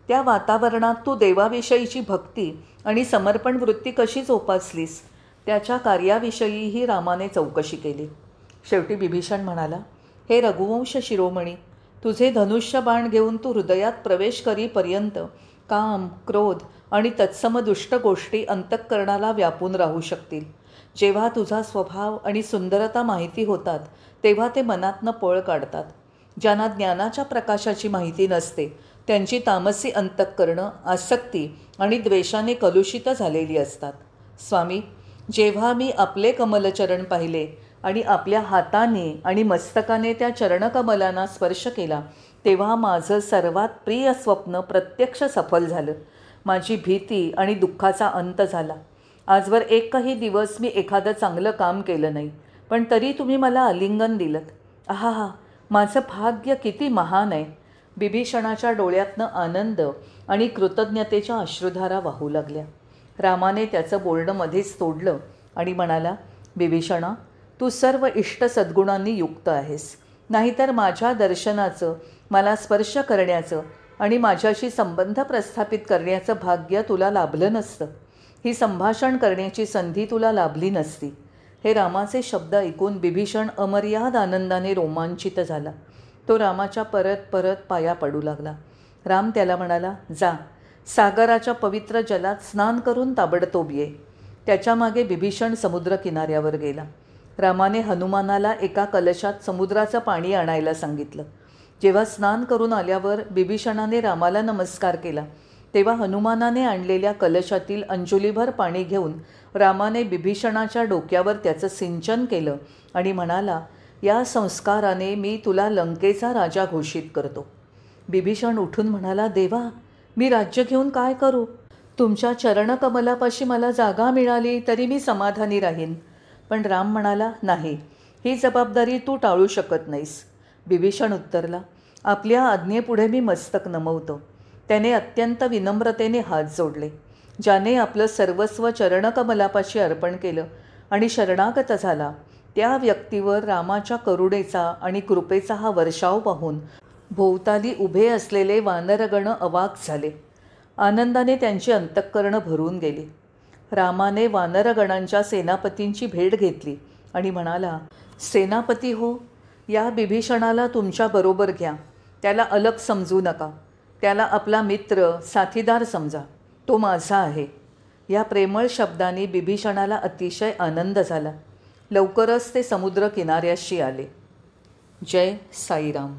त्या वातावरणात तू देवाविषयीची भक्ती आणि समर्पण वृत्ती कशी जोपासलीस? त्याच्या कार्याविषयीही रामाने चौकशी केली. शेवटी बिभीषण म्हणाला, हे रघुवंश शिरोमणी, तुझे धनुष्य बाण घेऊन तू हृदयात प्रवेश करीपर्यंत काम, क्रोध आणि तत्सम दुष्ट गोष्टी अंतःकरणाला व्यापून राहू शकतील. जेव्हा तुझा स्वभाव आणि सुंदरता माहिती होतात तेव्हा ते मनातनं पळ काढतात. ज्यांना ज्ञानाच्या प्रकाशाची माहिती नसते त्यांची तामसी अंतःकरणं आसक्ती आणि द्वेषाने कलुषित झालेली असतात. स्वामी, जेव्हा मी आपले कमलचरण पाहिले आणि आपल्या हाताने आणि मस्तकाने त्या चरणकमलांना स्पर्श केला तेव्हा माझं सर्वात प्रिय स्वप्न प्रत्यक्ष सफल झालं. माझी भीती आणि दुःखाचा अंत झाला. आजवर एकही दिवस मी एखादं चांगलं काम केलं नाही, पण तरी तुम्ही मला आलिंगन दिलंत. आहा, माझं भाग्य किती महान आहे. बिभीषणाच्या डोळ्यातनं आनंद आणि कृतज्ञतेच्या अश्रुधारा वाहू लागल्या. रामाने त्याचं बोलणं मध्येच तोडलं आणि म्हणाला, बिभीषणा, तू सर्व इष्ट सद्गुणांनी युक्त आहेस. नाहीतर माझ्या दर्शनाचं, मला स्पर्श करण्याचं आणि माझ्याशी संबंध प्रस्थापित करण्याचं भाग्य तुला लाभलं नसतं. ही संभाषण करण्याची संधी तुला लाभली नसती. हे रामाचे शब्द ऐकून बिभीषण अमर्याद आनंदाने रोमांचित झाला. तो रामाच्या परत परत पाया पडू लागला. राम त्याला म्हणाला, जा, सागराच्या पवित्र जलात स्नान करून ताबडतोब ये. त्याच्या मागे बिभीषण समुद्र किनाऱ्यावर गेला. रामाने हनुमानाला एका कलशात समुद्राचं पाणी आणायला सांगितलं. जेव्हा स्नान करून आल्यावर बिभीषणाने रामाला नमस्कार केला तेव्हा हनुमानाने आणलेल्या कलशातील अंजुलीभर पाणी घेऊन रामाने बिभीषणाच्या डोक्यावर त्याचं सिंचन केलं आणि म्हणाला, या संस्काराने मी तुला लंकेचा राजा घोषित करतो. बिभीषण उठून म्हणाला, देवा, मी राज्य घेऊन काय करू? तुमच्या चरणकमलापाशी मला जागा मिळाली तरी मी समाधानी राहीन. पण राम म्हणाला, नाही, ही जबाबदारी तू टाळू शकत नाहीस. बिभीषण उत्तरला, आपल्या आज्ञेपुढे मी मस्तक नमवतो. त्याने अत्यंत विनम्रतेने हात जोडले. ज्याने आपलं सर्वस्व चरणकमलापाशी अर्पण केलं आणि शरणागत झाला त्या व्यक्तीवर रामाच्या करुणेचा आणि कृपेचा हा वर्षाव पाहून भोवताली उभे असलेले वानरगण अवाक झाले. आनंदाने त्यांची अंतःकरणं भरून गेली. रामाने वानरगणांच्या सेनापतींची भेट घेतली आणि म्हणाला, सेनापती हो, या बिभीषणाला तुमच्याबरोबर घ्या. त्याला अलग समजू नका. त्याला आपला मित्र, साथीदार समजा. तो माझा आहे. या प्रेमळ शब्दांनी बिभीषणाला अतिशय आनंद झाला. लवकरच ते समुद्र किनाऱ्याशी आले. जय साईराम.